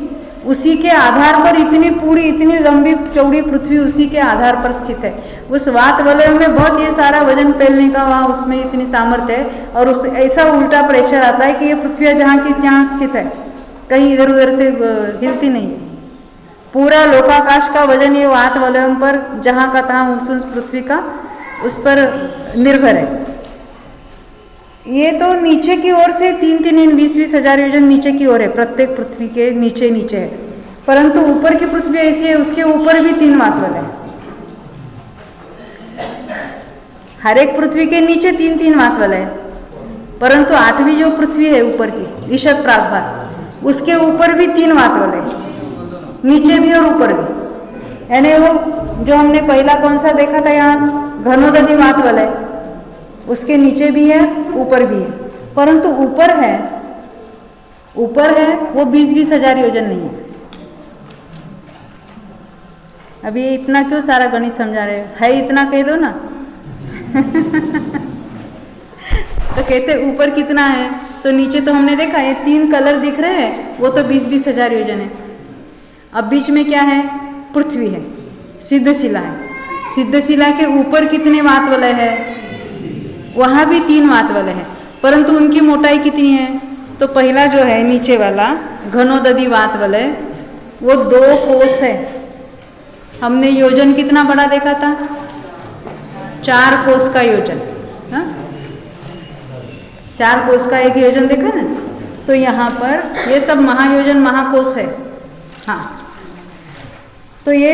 Speaker 1: उसी के आधार पर इतनी पूरी, इतनी लंबी चौड़ी पृथ्वी उसी के आधार पर स्थित है। उस वात वलय में बहुत ये सारा वजन फैलने का वहाँ उसमें इतनी सामर्थ्य है, और उस ऐसा उल्टा प्रेशर आता है कि ये पृथ्वी जहाँ की यहाँ स्थित है, कहीं इधर उधर से हिलती नहीं है। पूरा लोकाकाश का वजन ये वात वलयों पर जहाँ का तहाँ उस पृथ्वी का उस पर निर्भर है। ये तो नीचे की ओर से 3-3 हजार योजन नीचे की ओर है, प्रत्येक पृथ्वी के नीचे नीचे है। परंतु ऊपर की पृथ्वी ऐसी है, उसके ऊपर भी 3 वातवल है। हर एक पृथ्वी के नीचे 3-3 वातवल है, परंतु 8वीं जो पृथ्वी है ऊपर की ईशत प्रागभाग, उसके ऊपर भी 3 वातवल है, नीचे भी और ऊपर भी। यानी वो जो हमने पहला कौन सा देखा था, यहाँ घनोदधी वातवल है, उसके नीचे भी है ऊपर भी है, परंतु ऊपर है वो 20-20 हजार योजन नहीं है। अभी इतना क्यों सारा गणित समझा रहे है, इतना कह दो ना। तो कहते ऊपर कितना है, तो नीचे तो हमने देखा ये 3 कलर दिख रहे हैं, वो तो 20-20 हजार योजन है। अब बीच में क्या है, पृथ्वी है, सिद्ध शिला है। सिद्ध शिला के ऊपर कितने वातवलय है, वहाँ भी 3 वातवलय है, परंतु उनकी मोटाई कितनी है, तो पहला जो है नीचे वाला घनोदधी वातवलय, वो 2 कोस है। हमने योजन कितना बड़ा देखा था, 4 कोस का योजन, हाँ 4 कोस का एक योजन देखा ना। तो यहाँ पर ये सब महायोजन महाकोश है, हाँ। तो ये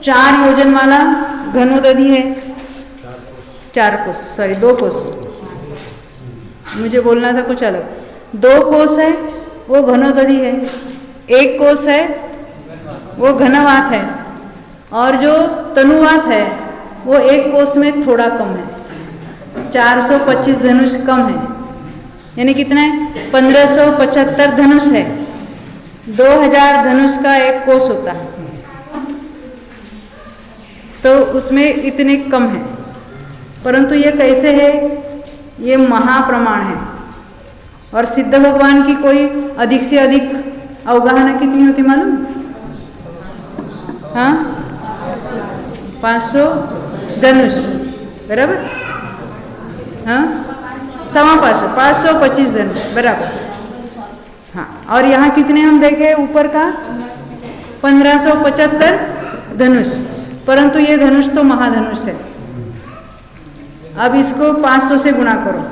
Speaker 1: 4 योजन वाला घनोदधी है, 4 कोस, सॉरी 2 कोस, मुझे बोलना था कुछ अलग। 2 कोस है वो घनोदधी है, 1 कोस है वो घनवात है, और जो तनुवात है वो 1 कोस में थोड़ा कम है, 425 धनुष कम है। यानी कितना है, 1575 धनुष है, 2000 धनुष का 1 कोस होता है, तो उसमें इतने कम है। परंतु ये कैसे है, ये महाप्रमाण है। और सिद्ध भगवान की कोई अधिक से अधिक अवगाहना कितनी होती मालूम, हाँ 500 धनुष, बराबर, हाँ 525 धनुष, बराबर, हाँ। और यहाँ कितने हम देखे ऊपर का, 1575 धनुष, परंतु ये धनुष तो महाधनुष है। अब इसको 500 से गुणा करो,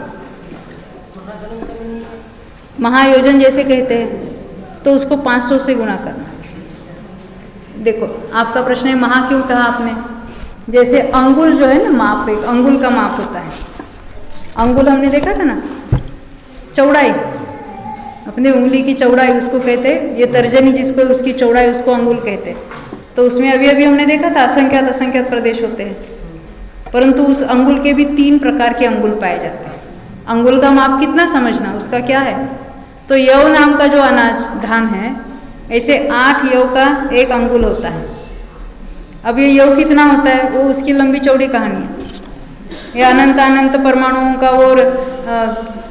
Speaker 1: महायोजन जैसे कहते हैं, तो उसको 500 से गुणा करना। देखो आपका प्रश्न है महा क्यों कहा आपने, जैसे अंगुल जो है ना, माप, एक अंगुल का माप होता है। अंगुल हमने देखा था ना, चौड़ाई, अपने उंगली की चौड़ाई उसको कहते हैं, ये तर्जनी जिसको उसकी चौड़ाई उसको अंगुल कहते हैं। तो उसमें अभी अभी हमने देखा था असंख्यात असंख्यात प्रदेश होते हैं, परंतु उस अंगुल के भी 3 प्रकार के अंगुल पाए जाते हैं। अंगुल का माप कितना समझना, उसका क्या है, तो यव नाम का जो अनाज धान है, ऐसे 8 यव का 1 अंगुल होता है। अब ये यव कितना होता है, वो उसकी लंबी चौड़ी कहानी है। ये अनंत अनंत परमाणुओं का, और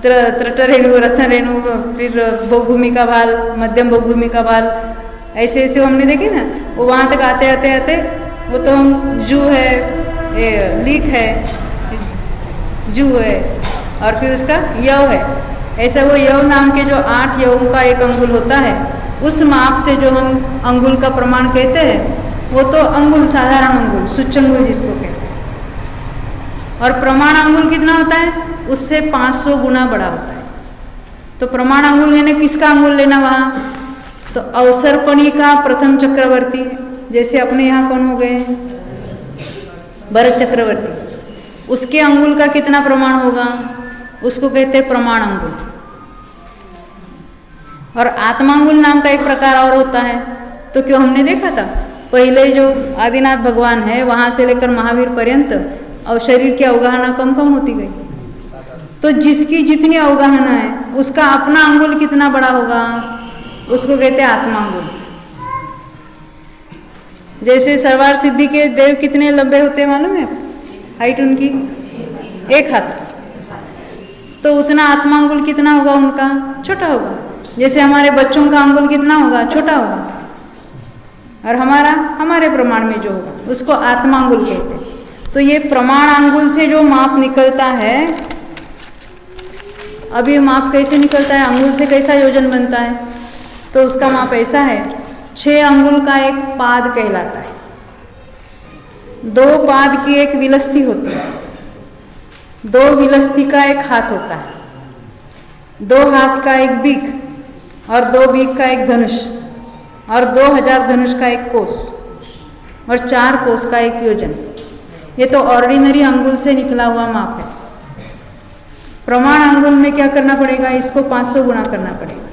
Speaker 1: त्रटरेणु, रसरेणु, फिर बहुभूमि का भाल, मध्यम बहुभूमि का भाल, ऐसे ऐसे हमने देखे ना। वो वहाँ तक आते आते आते वो तो हम जू है, लीक है, जू है, और फिर उसका यव है। ऐसा वो यव नाम के जो 8 यवों का 1 अंगुल होता है, उस माप से जो हम अंगुल का प्रमाण कहते हैं, वो तो अंगुल, साधारण अंगुल, सुच्चंगुल जिसको कहते हैं। और प्रमाण अंगुल कितना होता है, उससे 500 गुना बड़ा होता है। तो प्रमाण अंगुल यानी किसका अंगुल लेना वहाँ, तो अवसरपणी का प्रथम चक्रवर्ती, जैसे अपने यहाँ कौन हो गए, भरत चक्रवर्ती, उसके अंगुल का कितना प्रमाण होगा, उसको कहते हैं प्रमाण अंगुल। और आत्मांगुल नाम का एक प्रकार और होता है। तो क्यों हमने देखा था पहले जो आदिनाथ भगवान है, वहाँ से लेकर महावीर पर्यंत और शरीर की अवगाहना कम कम होती गई। तो जिसकी जितनी अवगाहना है, उसका अपना अंगुल कितना बड़ा होगा, उसको कहते हैं आत्मांगुल। जैसे सर्वार सिद्धि के देव कितने लंबे होते हैं मालूम है, हाइट उनकी 1 हाथ, तो उतना आत्मांगुल कितना होगा उनका, छोटा होगा। जैसे हमारे बच्चों का अंगुल कितना होगा, छोटा होगा, और हमारे प्रमाण में जो होगा उसको आत्मांगुल कहते हैं। तो ये प्रमाण अंगुल से जो माप निकलता है, अब ये माप कैसे निकलता है, अंगुल से कैसा योजन बनता है, तो उसका माप ऐसा है, 6 अंगुल का 1 पाद कहलाता है, 2 पाद की 1 विलस्ती होती है, 2 विलस्ती का 1 हाथ होता है, 2 हाथ का एक बीक और 2 बीक का एक धनुष और 2000 धनुष का एक कोस और 4 कोस का एक योजन। ये तो ऑर्डिनरी अंगुल से निकला हुआ माप है। प्रमाण अंगुल में क्या करना पड़ेगा, इसको 500 गुना करना पड़ेगा।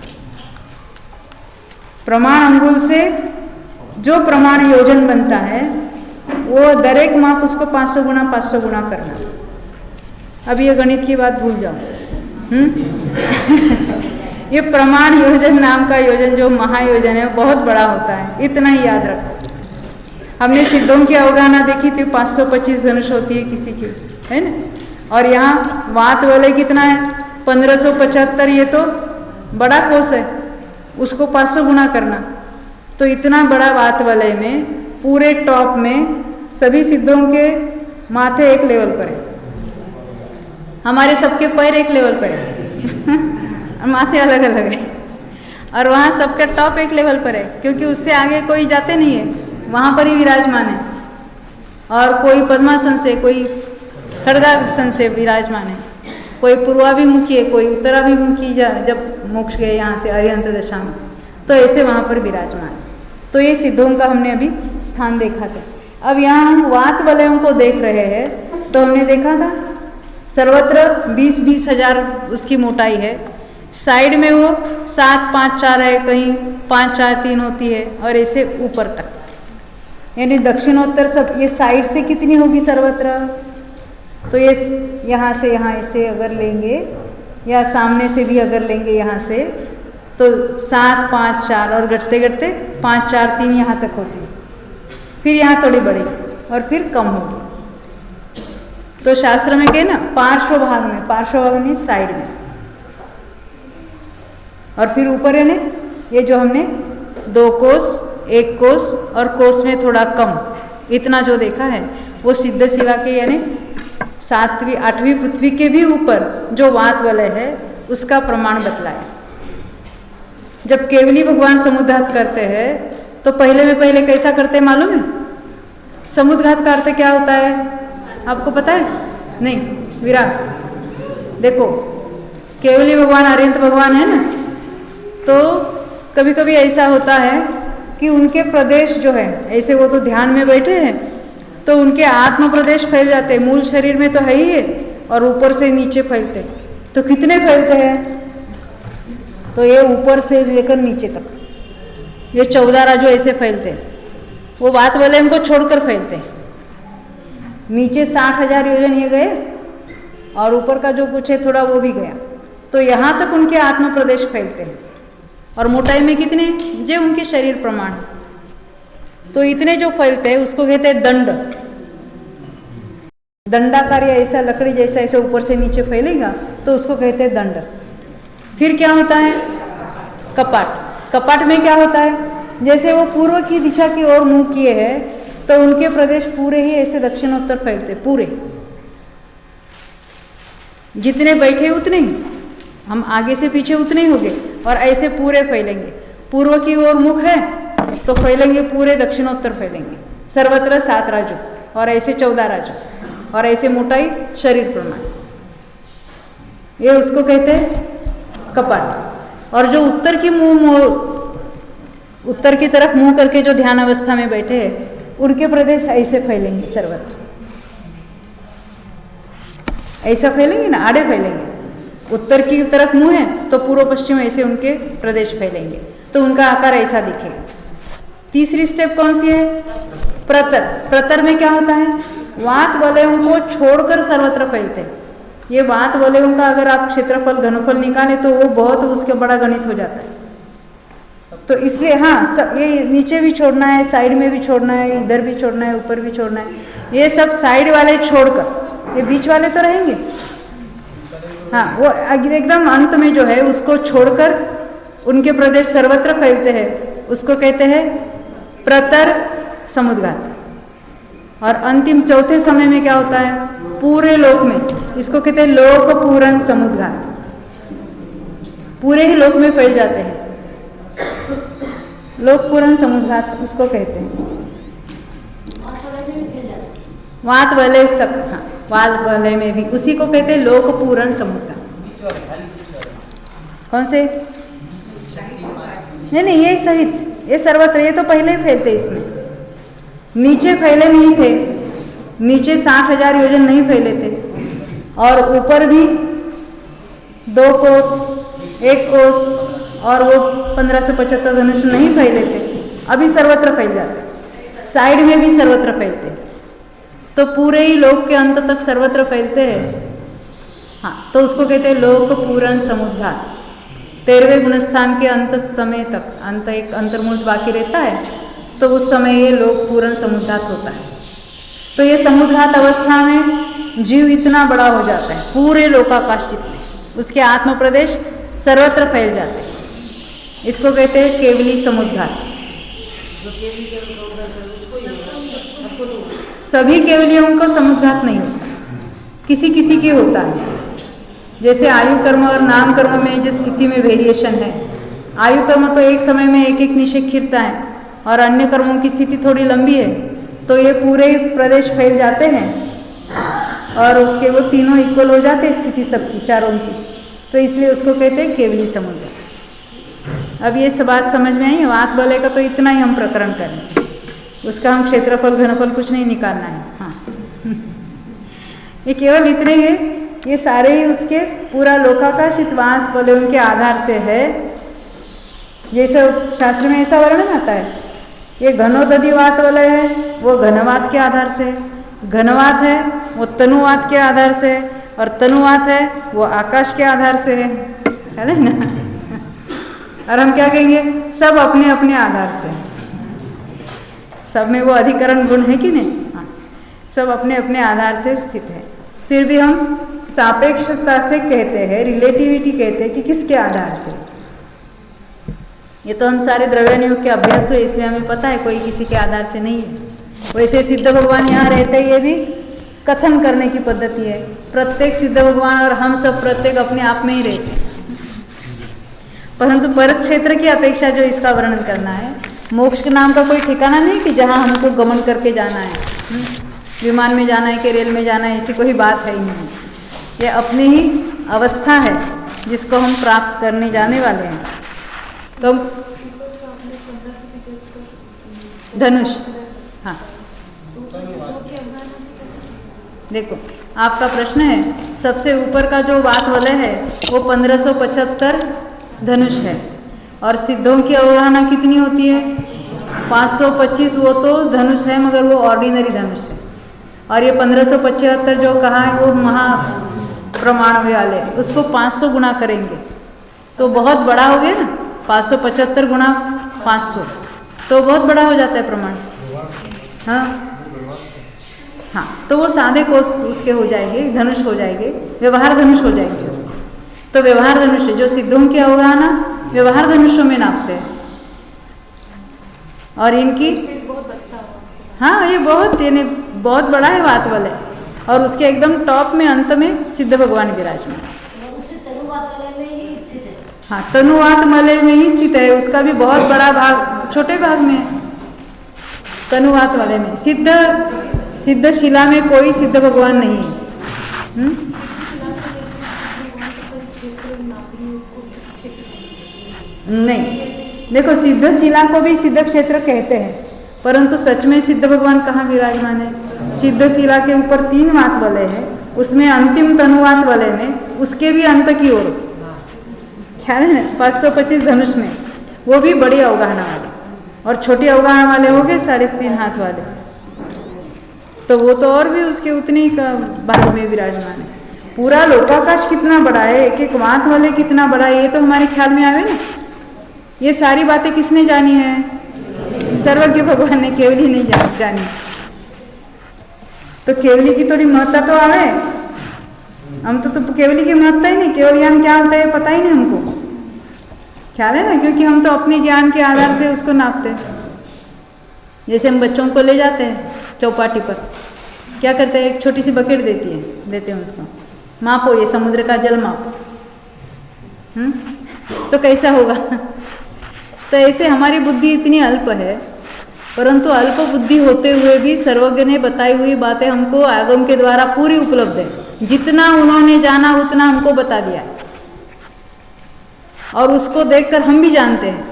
Speaker 1: प्रमाण अंगुल से जो प्रमाण योजन बनता है वो दरेक माप उसको 500 गुना करना। अब ये गणित की बात भूल जाओ। ये प्रमाण योजन नाम का योजन जो महायोजन है बहुत बड़ा होता है, इतना ही याद रखो। हमने सिद्धों की अवगाहना देखी थी, 525 धनुष होती है किसी की, है ना। और यहाँ वात वलय कितना है, 1575। ये तो बड़ा कोस है, उसको 500 गुना करना। तो इतना बड़ा वात वलय में पूरे टॉप में सभी सिद्धों के माथे एक लेवल पर है, हमारे सबके पैर एक लेवल पर है माथे अलग अलग है। और वहाँ सबका टॉप एक लेवल पर है, क्योंकि उससे आगे कोई जाते नहीं है, वहाँ पर ही विराजमान है। और कोई पद्मासन से, कोई खड्गासन से विराजमान है, कोई पूर्वाभिमुखी है, कोई उत्तराभिमुखी जब मोक्ष गए यहाँ से अरिहंत दशा में, तो ऐसे वहाँ पर विराजमान है। तो ये सिद्धों का हमने अभी स्थान देखा था। अब यहाँ हम वात वलयों को देख रहे हैं, तो हमने देखा था सर्वत्र 20-20 हजार उसकी मोटाई है। साइड में वो 7-5-4 है, कहीं 5-4-3 होती है, और ऐसे ऊपर तक, यानी दक्षिणोत्तर सब। ये साइड से कितनी होगी सर्वत्र, तो ये यहाँ से यहाँ ऐसे अगर लेंगे या सामने से भी अगर लेंगे यहाँ से, तो 7-5-4 और घटते घटते 5-4-3 यहाँ तक होती है। फिर यहाँ थोड़ी बढ़ेगी और फिर कम होगी। तो शास्त्र में कहे ना पार्श्व भाग में, पार्श्व भाग में साइड में, और फिर ऊपर है ना ये जो हमने 2 कोस, 1 कोस और कोस में थोड़ा कम, इतना जो देखा है वो सिद्ध शिला के यानी 7वीं 8वीं पृथ्वी के भी ऊपर जो वात वलय है उसका प्रमाण बतलाया। जब केवली भगवान समुद्घात करते हैं तो पहले कैसा करते हैं मालूम है? समुद्घात का अर्थ क्या होता है आपको पता है? नहीं, विराट। देखो केवली भगवान अरिहंत भगवान है ना, तो कभी कभी ऐसा होता है कि उनके प्रदेश जो है, ऐसे वो तो ध्यान में बैठे हैं तो उनके आत्म प्रदेश फैल जाते हैं। मूल शरीर में तो है ही है और ऊपर से नीचे फैलते। तो कितने फैलते हैं? तो ये ऊपर से लेकर नीचे तक ये 14 राजू ऐसे फैलते हैं। वो वात वलय को छोड़कर फैलते हैं। नीचे 60,000 योजन ये गए और ऊपर का जो कुछ है थोड़ा वो भी गया। तो यहाँ तक उनके आत्म प्रदेश फैलते हैं। और मोटाई में कितने? जो उनके शरीर प्रमाण। तो इतने जो फैलते हैं उसको कहते हैं दंड। दंडाकार या ऐसा लकड़ी जैसा ऐसे ऊपर से नीचे फैलेगा तो उसको कहते हैं दंड। फिर क्या होता है? कपाट। कपाट में क्या होता है? जैसे वो पूर्व की दिशा की ओर मुंह किए हैं तो उनके प्रदेश पूरे ही ऐसे दक्षिणोत्तर फैलते, पूरे जितने बैठे उतने ही, हम आगे से पीछे उतने ही होंगे और ऐसे पूरे फैलेंगे। पूर्व की ओर मुख है तो फैलेंगे पूरे, दक्षिणोत्तर फैलेंगे। सर्वत्र 7 राजू और ऐसे 14 राजू और ऐसे मोटाई शरीर प्रमाण, ये उसको कहते हैं कपाट। और जो उत्तर की उत्तर की तरफ मुंह करके जो ध्यान अवस्था में बैठे हैं उनके प्रदेश ऐसे फैलेंगे, सर्वत्र ऐसा फैलेंगे ना, आड़े फैलेंगे। उत्तर की तरफ मुंह है तो पूर्व पश्चिम ऐसे उनके प्रदेश फैलेंगे, तो उनका आकार ऐसा दिखेगा। तीसरी स्टेप कौन सी है? प्रतर। प्रतर में क्या होता है? वात वलयों को छोड़कर सर्वत्र फैलते हैं। ये वात वलयों का अगर आप क्षेत्रफल घनफल निकालें तो वो बहुत उसके बड़ा गणित हो जाता है। तो इसलिए हाँ, ये नीचे भी छोड़ना है, साइड में भी छोड़ना है, इधर भी छोड़ना है, ऊपर भी छोड़ना है। ये सब साइड वाले छोड़कर, ये बीच वाले तो रहेंगे, हाँ, वो एकदम अंत में जो है उसको छोड़कर उनके प्रदेश सर्वत्र फैलते हैं, उसको कहते हैं प्रतर समुद्घात। और अंतिम चौथे समय में क्या होता है? पूरे लोक में, इसको कहते हैं लोक पूरण समुद्घात। पूरे ही लोक में फैल जाते हैं, लोक पूरण समुद्घात उसको कहते हैं। वात वलय सब, हाँ, वात वलय में भी उसी को कहते हैं लोक पूरण समुद्घात। कौन से? नहीं, ये सहित, ये सर्वत्र, ये तो पहले ही फैलते इसमें, नीचे फैले नहीं थे, नीचे 60,000 योजन नहीं फैले थे, और ऊपर भी 2 कोस 1 कोस और वो 1575 धनुष नहीं फैले थे, अभी सर्वत्र फैल जाते, साइड में भी सर्वत्र फैलते, तो पूरे ही लोक के अंत तक सर्वत्र फैलते हैं। हाँ, तो उसको कहते हैं लोक पूर्ण समुद्धार। 13वें गुणस्थान के अंत समय तक, अंत एक अंतर्मुहूर्त बाकी रहता है, तो उस समय ये लोक पूर्ण समुद्घात होता है। तो ये समुद्घात अवस्था में जीव इतना बड़ा हो जाता है, पूरे लोकाकाश जितने, उसके आत्म प्रदेश सर्वत्र फैल जाते हैं, इसको कहते हैं केवली समुद्घात। सभी केवलियों को समुद्घात नहीं होता, किसी किसी के होता है। जैसे आयु कर्म और नाम कर्म में जो स्थिति में वेरिएशन है, आयु कर्म तो एक समय में एक एक निषेक खिरता है, और अन्य कर्मों की स्थिति थोड़ी लंबी है, तो ये पूरे प्रदेश फैल जाते हैं और उसके वो तीनों इक्वल हो जाते हैं स्थिति सबकी, चारों की, तो इसलिए उसको कहते हैं केवली समुद्र। अब ये सब बात समझ में आई? वात बलय का तो इतना ही हम प्रकरण करें, उसका हम क्षेत्रफल घनफल कुछ नहीं निकालना है। हाँ ये केवल इतने ही, ये सारे ही उसके पूरा लोकाकाशित वात बलयों के आधार से है। जैसे शास्त्र में ऐसा वर्णन आता है, ये घनोदधि वात वलय है, वो घनवात के आधार से, घनवात है वो तनुवात के आधार से, और तनुवात है वो आकाश के आधार से है ना। और हम क्या कहेंगे, सब अपने अपने आधार से, सब में वो अधिकरण गुण है कि नहीं? हाँ, सब अपने अपने आधार से स्थित है। फिर भी हम सापेक्षता से कहते हैं, रिलेटिविटी कहते हैं कि किसके आधार से। ये तो हम सारे द्रव्यान योग के अभ्यास हुए, इसलिए हमें पता है कोई किसी के आधार से नहीं है। वैसे सिद्ध भगवान यहाँ रहते, ये भी कथन करने की पद्धति है। प्रत्येक सिद्ध भगवान और हम सब प्रत्येक अपने आप में ही रहते हैं, परंतु पर क्षेत्र की अपेक्षा जो इसका वर्णन करना है, मोक्ष के नाम का कोई ठिकाना नहीं कि जहाँ हमको गमन करके जाना है, विमान में जाना है कि रेल में जाना है, ऐसी कोई बात है ही नहीं। ये अपनी ही अवस्था है जिसको हम प्राप्त करने जाने वाले हैं। तो धनुष, हाँ देखो आपका प्रश्न है, सबसे ऊपर का जो वात वलय है वो 1575 धनुष है, और सिद्धों की अवगाहना कितनी होती है? 525। वो तो धनुष है मगर वो ऑर्डिनरी धनुष है, और ये 1575 जो कहा है वो महा प्रमाण वाले, उसको 500 गुना करेंगे तो बहुत बड़ा हो गया ना। 575 गुना 500 तो बहुत बड़ा हो जाता है प्रमाण। हाँ, तो वो सादे कोष उसके हो जाएंगे, धनुष हो जाएंगे, व्यवहार धनुष हो जाएंगे उसके। तो व्यवहार धनुष जो सिद्धों की अवगाहना व्यवहार धनुषों में नापते हैं, और इनकी हाँ ये बहुत बड़ा है वात वलय, और उसके एकदम टॉप में अंत में सिद्ध भगवान विराजमान। हाँ, तनुवात मलय में ही स्थित है, उसका भी बहुत बड़ा भाग छोटे भाग में है। तनुवात वलय में सिद्ध शिला में कोई सिद्ध भगवान नहीं है। नहीं, देखो सिद्ध शिला को भी सिद्ध क्षेत्र कहते हैं, परंतु सच में सिद्ध भगवान कहाँ विराजमान है? सिद्ध शिला के ऊपर 3 वात वलय है, उसमें अंतिम तनुवात वलय में उसके भी अंत की ओर ख्याल है ना, 525 धनुष में, वो भी बड़ी अवगाहना वाले, और छोटी अवगाहना वाले हो गए 3.5 हाथ वाले, तो वो तो और भी उसके उतनी ही भाग में विराजमान है। पूरा लोकाकाश कितना बड़ा है, एक एक वात वाले कितना बड़ा है, ये तो हमारे ख्याल में आवे ना। ये सारी बातें किसने जानी है? सर्वज्ञ भगवान ने, केवली नहीं जानी। तो केवली की थोड़ी महत्ता तो आवे। हम तो केवली की महत्ता ही नहीं, केवल ज्ञान क्या होता है पता ही नहीं हमको, ख्याल है ना, क्योंकि हम तो अपने ज्ञान के आधार से उसको नापते हैं। जैसे हम बच्चों को ले जाते हैं चौपाटी पर, क्या करते हैं, एक छोटी सी बकेट देते हैं उसको, मापो ये समुद्र का जल मापो। तो कैसा होगा? तो ऐसे हमारी बुद्धि इतनी अल्प है, परंतु अल्प बुद्धि होते हुए भी सर्वज्ञ ने बताई हुई बातें हमको आगम के द्वारा पूरी उपलब्ध है। जितना उन्होंने जाना उतना हमको बता दिया, और उसको देखकर हम भी जानते हैं,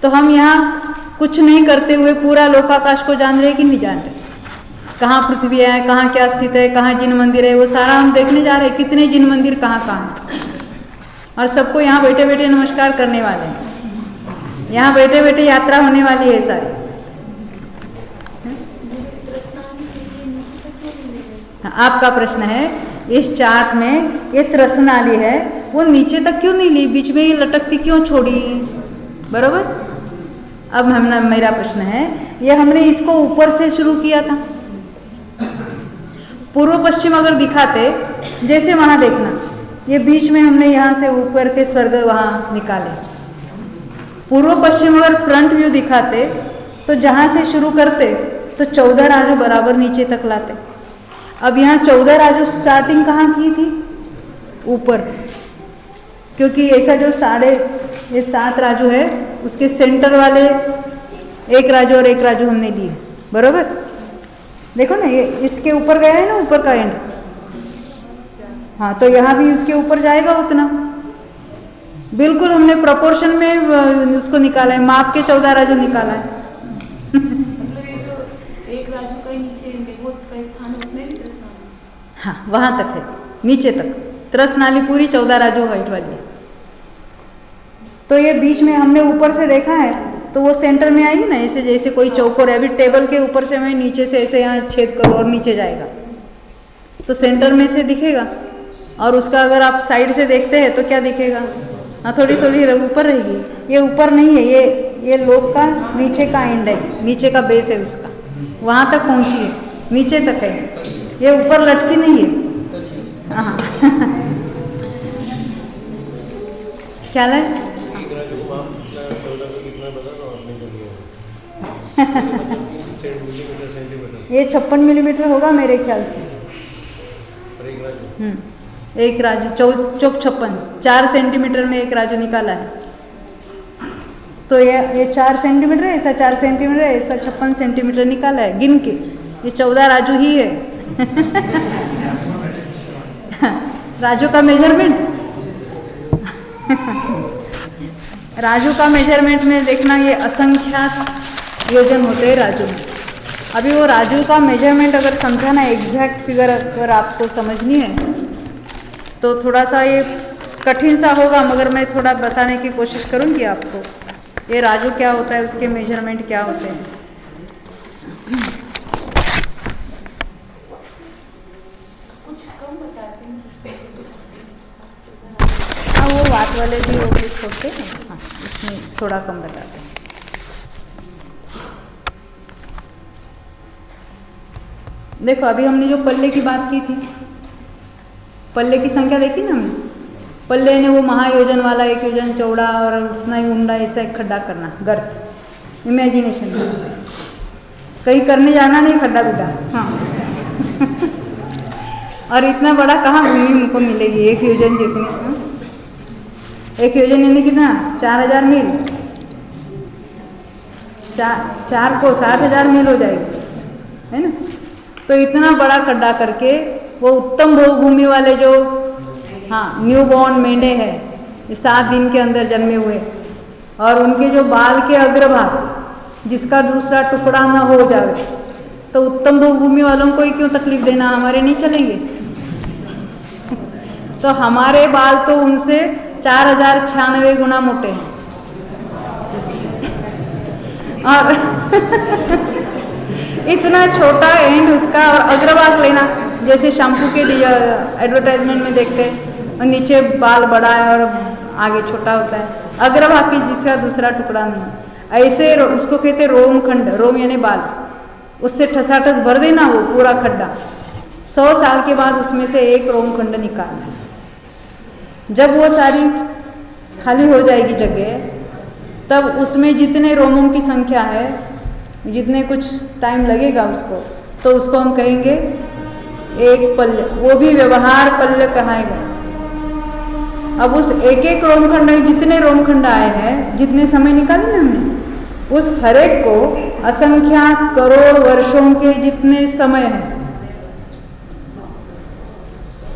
Speaker 1: तो हम यहाँ कुछ नहीं करते हुए पूरा लोकाकाश को जान रहे कि नहीं जान रहे, कहाँ पृथ्वी है, कहाँ क्या स्थित है, कहाँ जिन मंदिर है, वो सारा हम देखने जा रहे हैं, कितने जिन मंदिर कहाँ कहाँ है। और सबको यहाँ बैठे बैठे नमस्कार करने वाले हैं, यहाँ बैठे बैठे यात्रा होने वाली है सारी। आपका प्रश्न है इस चार्ट में ये त्रसनाली है, वो नीचे तक क्यों नहीं ली, बीच में ये लटकती क्यों छोड़ी, बरोबर। अब मेरा प्रश्न है, ये हमने इसको ऊपर से शुरू किया था, पूर्व पश्चिम अगर दिखाते, जैसे वहां देखना, ये बीच में हमने यहाँ से ऊपर के स्वर्ग वहां निकाले, पूर्व पश्चिम अगर फ्रंट व्यू दिखाते तो जहां से शुरू करते तो 14 राजू बराबर नीचे तक लाते। अब यहाँ 14 राजू स्टार्टिंग कहाँ की थी, ऊपर, क्योंकि ऐसा जो 7.5 राजू है उसके सेंटर वाले एक राजू और एक राजू हमने लिए, बरोबर। देखो ना, ये इसके ऊपर गया है ना, ऊपर का एंड, हाँ, तो यहाँ भी उसके ऊपर जाएगा उतना, बिल्कुल हमने प्रोपोर्शन में उसको निकाला है, माप के 14 राजू निकाला है।
Speaker 2: मतलब ये जो एक राजू का नीचे वो का स्थान उसमें भी त्रसनाली,
Speaker 1: हाँ, वहां तक है, नीचे तक त्रसनाली पूरी 14 राजू हाइट वाली है। तो ये बीच में हमने ऊपर से देखा है, तो वो सेंटर में आएगी ना, ऐसे जैसे कोई चौकोर है, अभी टेबल के ऊपर से मैं नीचे से ऐसे यहाँ छेद करूँ और नीचे जाएगा, तो सेंटर में से दिखेगा। और उसका अगर आप साइड से देखते हैं तो क्या दिखेगा, हाँ, थोड़ी थोड़ी ऊपर रहेगी। ये ऊपर नहीं है, ये लोक का नीचे का एंड है, नीचे का बेस है उसका, वहाँ तक पहुँची है, नीचे तक है, ये ऊपर लटकी नहीं है। हाँ ख्याल है। ये 56 मिलीमीटर होगा मेरे ख्याल से। एक राजू चौक 56, 4 सेंटीमीटर में एक राजू निकाला है, तो ये 4 सेंटीमीटर, ऐसा 4 सेंटीमीटर, ऐसा 56 सेंटीमीटर निकाला है गिन के, ये 14 राजू ही है। राजू का मेजरमेंट राजू का मेजरमेंट में देखना, ये असंख्यात योजन होते हैं राजू में। अभी वो राजू का मेजरमेंट अगर समझाना, एग्जैक्ट फिगर अगर आपको समझनी है तो थोड़ा सा ये कठिन सा होगा, मगर मैं थोड़ा बताने की कोशिश करूँगी आपको, ये राजू क्या होता है, उसके मेजरमेंट क्या होते हैं।
Speaker 2: कुछ कम बताते हैं,
Speaker 1: हाँ, वो बात वाले भी वो भी छोड़ते हैं, हाँ, उसमें थोड़ा कम बताते हैं। देखो, अभी हमने जो पल्ले की बात की थी, पल्ले की संख्या देखी ना हमने, पल्ले ने वो महायोजन वाला 1 योजन चौड़ा और उतना ही ऊंडा ऐसा एक खड्डा करना, गर्त, इमेजिनेशन में, कहीं करने जाना नहीं खड्डा गुड्डा, हाँ। और इतना बड़ा कहाँ भूमि हमको मिलेगी 1 योजन जितनी, हाँ? 1 योजन यानी कितना, 4000 मील, 4 को 60,000 मील हो जाएगी, है ना। तो इतना बड़ा खड्डा करके वो उत्तम भोग भूमि वाले जो, हाँ, न्यू बॉर्न मेंढे हैं, ये 7 दिन के अंदर जन्मे हुए, और उनके जो बाल के अग्रभाग जिसका दूसरा टुकड़ा ना हो जाए, तो उत्तम भोग भूमि वालों को ही क्यों तकलीफ देना, हमारे नहीं चलेंगे। तो हमारे बाल तो उनसे 4096 गुना मोटे हैं, और इतना छोटा एंड उसका, और अग्रभाग लेना, जैसे शैम्पू के एडवर्टाइजमेंट में देखते हैं, और नीचे बाल बड़ा है और आगे छोटा होता है, अग्रभाग की जिसका दूसरा टुकड़ा नहीं, ऐसे उसको कहते हैं रोम खंड, रोम यानी बाल, उससे ठसाठस भर देना वो पूरा खड्डा, 100 साल के बाद उसमें से एक रोम खंड निकालना। जब वो सारी खाली हो जाएगी जगह, तब उसमें जितने रोमों की संख्या है, जितने कुछ टाइम लगेगा उसको, तो उसको हम कहेंगे एक पल्ले, वो भी व्यवहार पल्ले कहाएगा। अब उस एक रोमखंड में जितने रोमखंड आए हैं, जितने समय निकाले ना हमने, उस हरेक को असंख्यात करोड़ वर्षों के जितने समय हैं,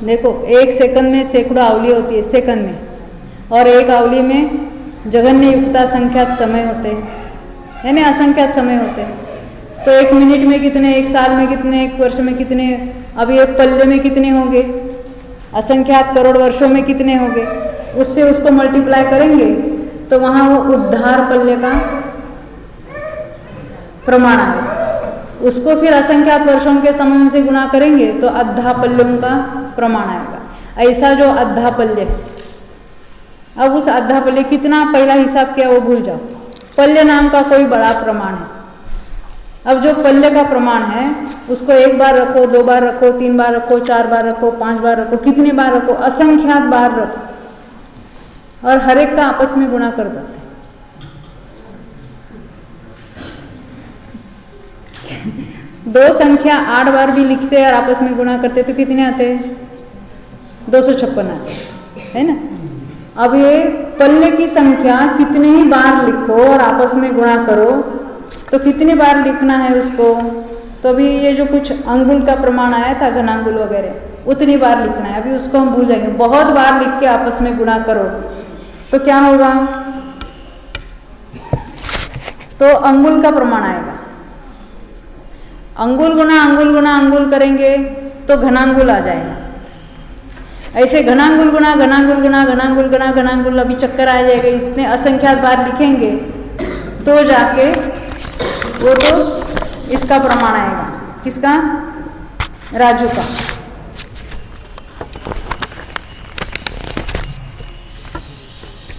Speaker 1: देखो 1 सेकंड में सैकड़ों आवली होती है, सेकंड में, और एक आवली में जघन्य युक्ता संख्यात समय होते हैं, यानी असंख्यात समय होते हैं। तो 1 मिनट में कितने, 1 साल में कितने, 1 वर्ष में कितने, अभी 1 पल्ले में कितने होंगे, असंख्यात करोड़ वर्षों में कितने होंगे, उससे उसको मल्टीप्लाई करेंगे तो वहाँ वो उद्धार पल्ले का प्रमाण आएगा। उसको फिर असंख्यात वर्षों के समय से गुणा करेंगे तो अद्धा पल्यों का प्रमाण आएगा। ऐसा जो अद्धा पल्य, अब उस अद्धा पल्य कितना पहला हिसाब किया वो भूल जाओ, पल्य नाम का कोई बड़ा प्रमाण है। अब जो पल्य का प्रमाण है उसको 1 बार रखो, 2 बार रखो, 3 बार रखो, 4 बार रखो, 5 बार रखो, कितने बार रखो, असंख्यात बार रखो और हर एक का आपस में गुणा कर दो। दो संख्या 8 बार भी लिखते हैं और आपस में गुणा करते तो कितने आते हैं, 256 आते है ना। अब ये पल्ले की संख्या कितने ही बार लिखो और आपस में गुणा करो तो कितनी बार लिखना है उसको, तो अभी ये जो कुछ अंगुल का प्रमाण आया था, घनांगुल वगैरह, उतनी बार लिखना है। अभी उसको हम भूल जाएंगे। बहुत बार लिख के आपस में गुणा करो तो क्या होगा, तो अंगुल का प्रमाण आएगा। अंगुल गुना अंगुल गुना अंगुल करेंगे तो घनांगुल आ जाएगा। ऐसे घनांगुल गुना घनांगुल गुना घनांगुल गुना घनांगुल, अभी चक्कर आ जाएगा। इतने असंख्यात बार लिखेंगे तो जाके वो तो इसका प्रमाण आएगा। किसका, राजू का।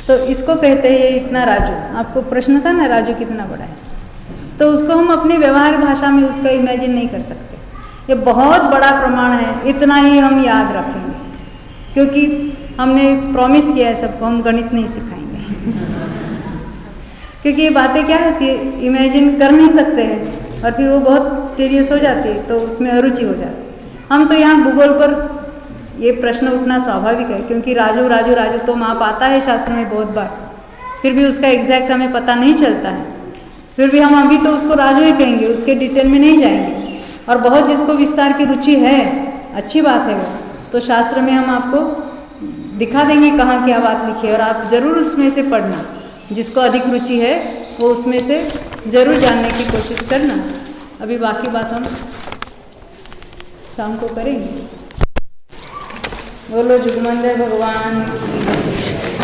Speaker 1: तो इसको कहते हैं ये इतना राजू। आपको प्रश्न था ना राजू कितना बड़ा है, तो उसको हम अपनी व्यवहार भाषा में उसका इमेजिन नहीं कर सकते। ये बहुत बड़ा प्रमाण है, इतना ही हम याद रखेंगे क्योंकि हमने प्रॉमिस किया है सबको हम गणित नहीं सिखाएंगे क्योंकि ये बातें क्या होती है, इमेजिन कर नहीं सकते हैं और फिर वो बहुत टीडियस हो जाती है, तो उसमें अरुचि हो जाती है। हम तो यहाँ भूगोल पर ये प्रश्न उठना स्वाभाविक है क्योंकि राजू राजू राजू तो माप आता है शास्त्र में बहुत बार, फिर भी उसका एग्जैक्ट हमें पता नहीं चलता है। फिर भी हम अभी तो उसको राजू ही कहेंगे, उसके डिटेल में नहीं जाएंगे। और बहुत जिसको विस्तार की रुचि है, अच्छी बात है वो, तो शास्त्र में हम आपको दिखा देंगे कहाँ क्या बात लिखी है और आप जरूर उसमें से पढ़ना। जिसको अधिक रुचि है वो उसमें से जरूर जानने की कोशिश करना। अभी बाकी बात हम शाम को करेंगे। बोलो जुगमंदिर भगवान की।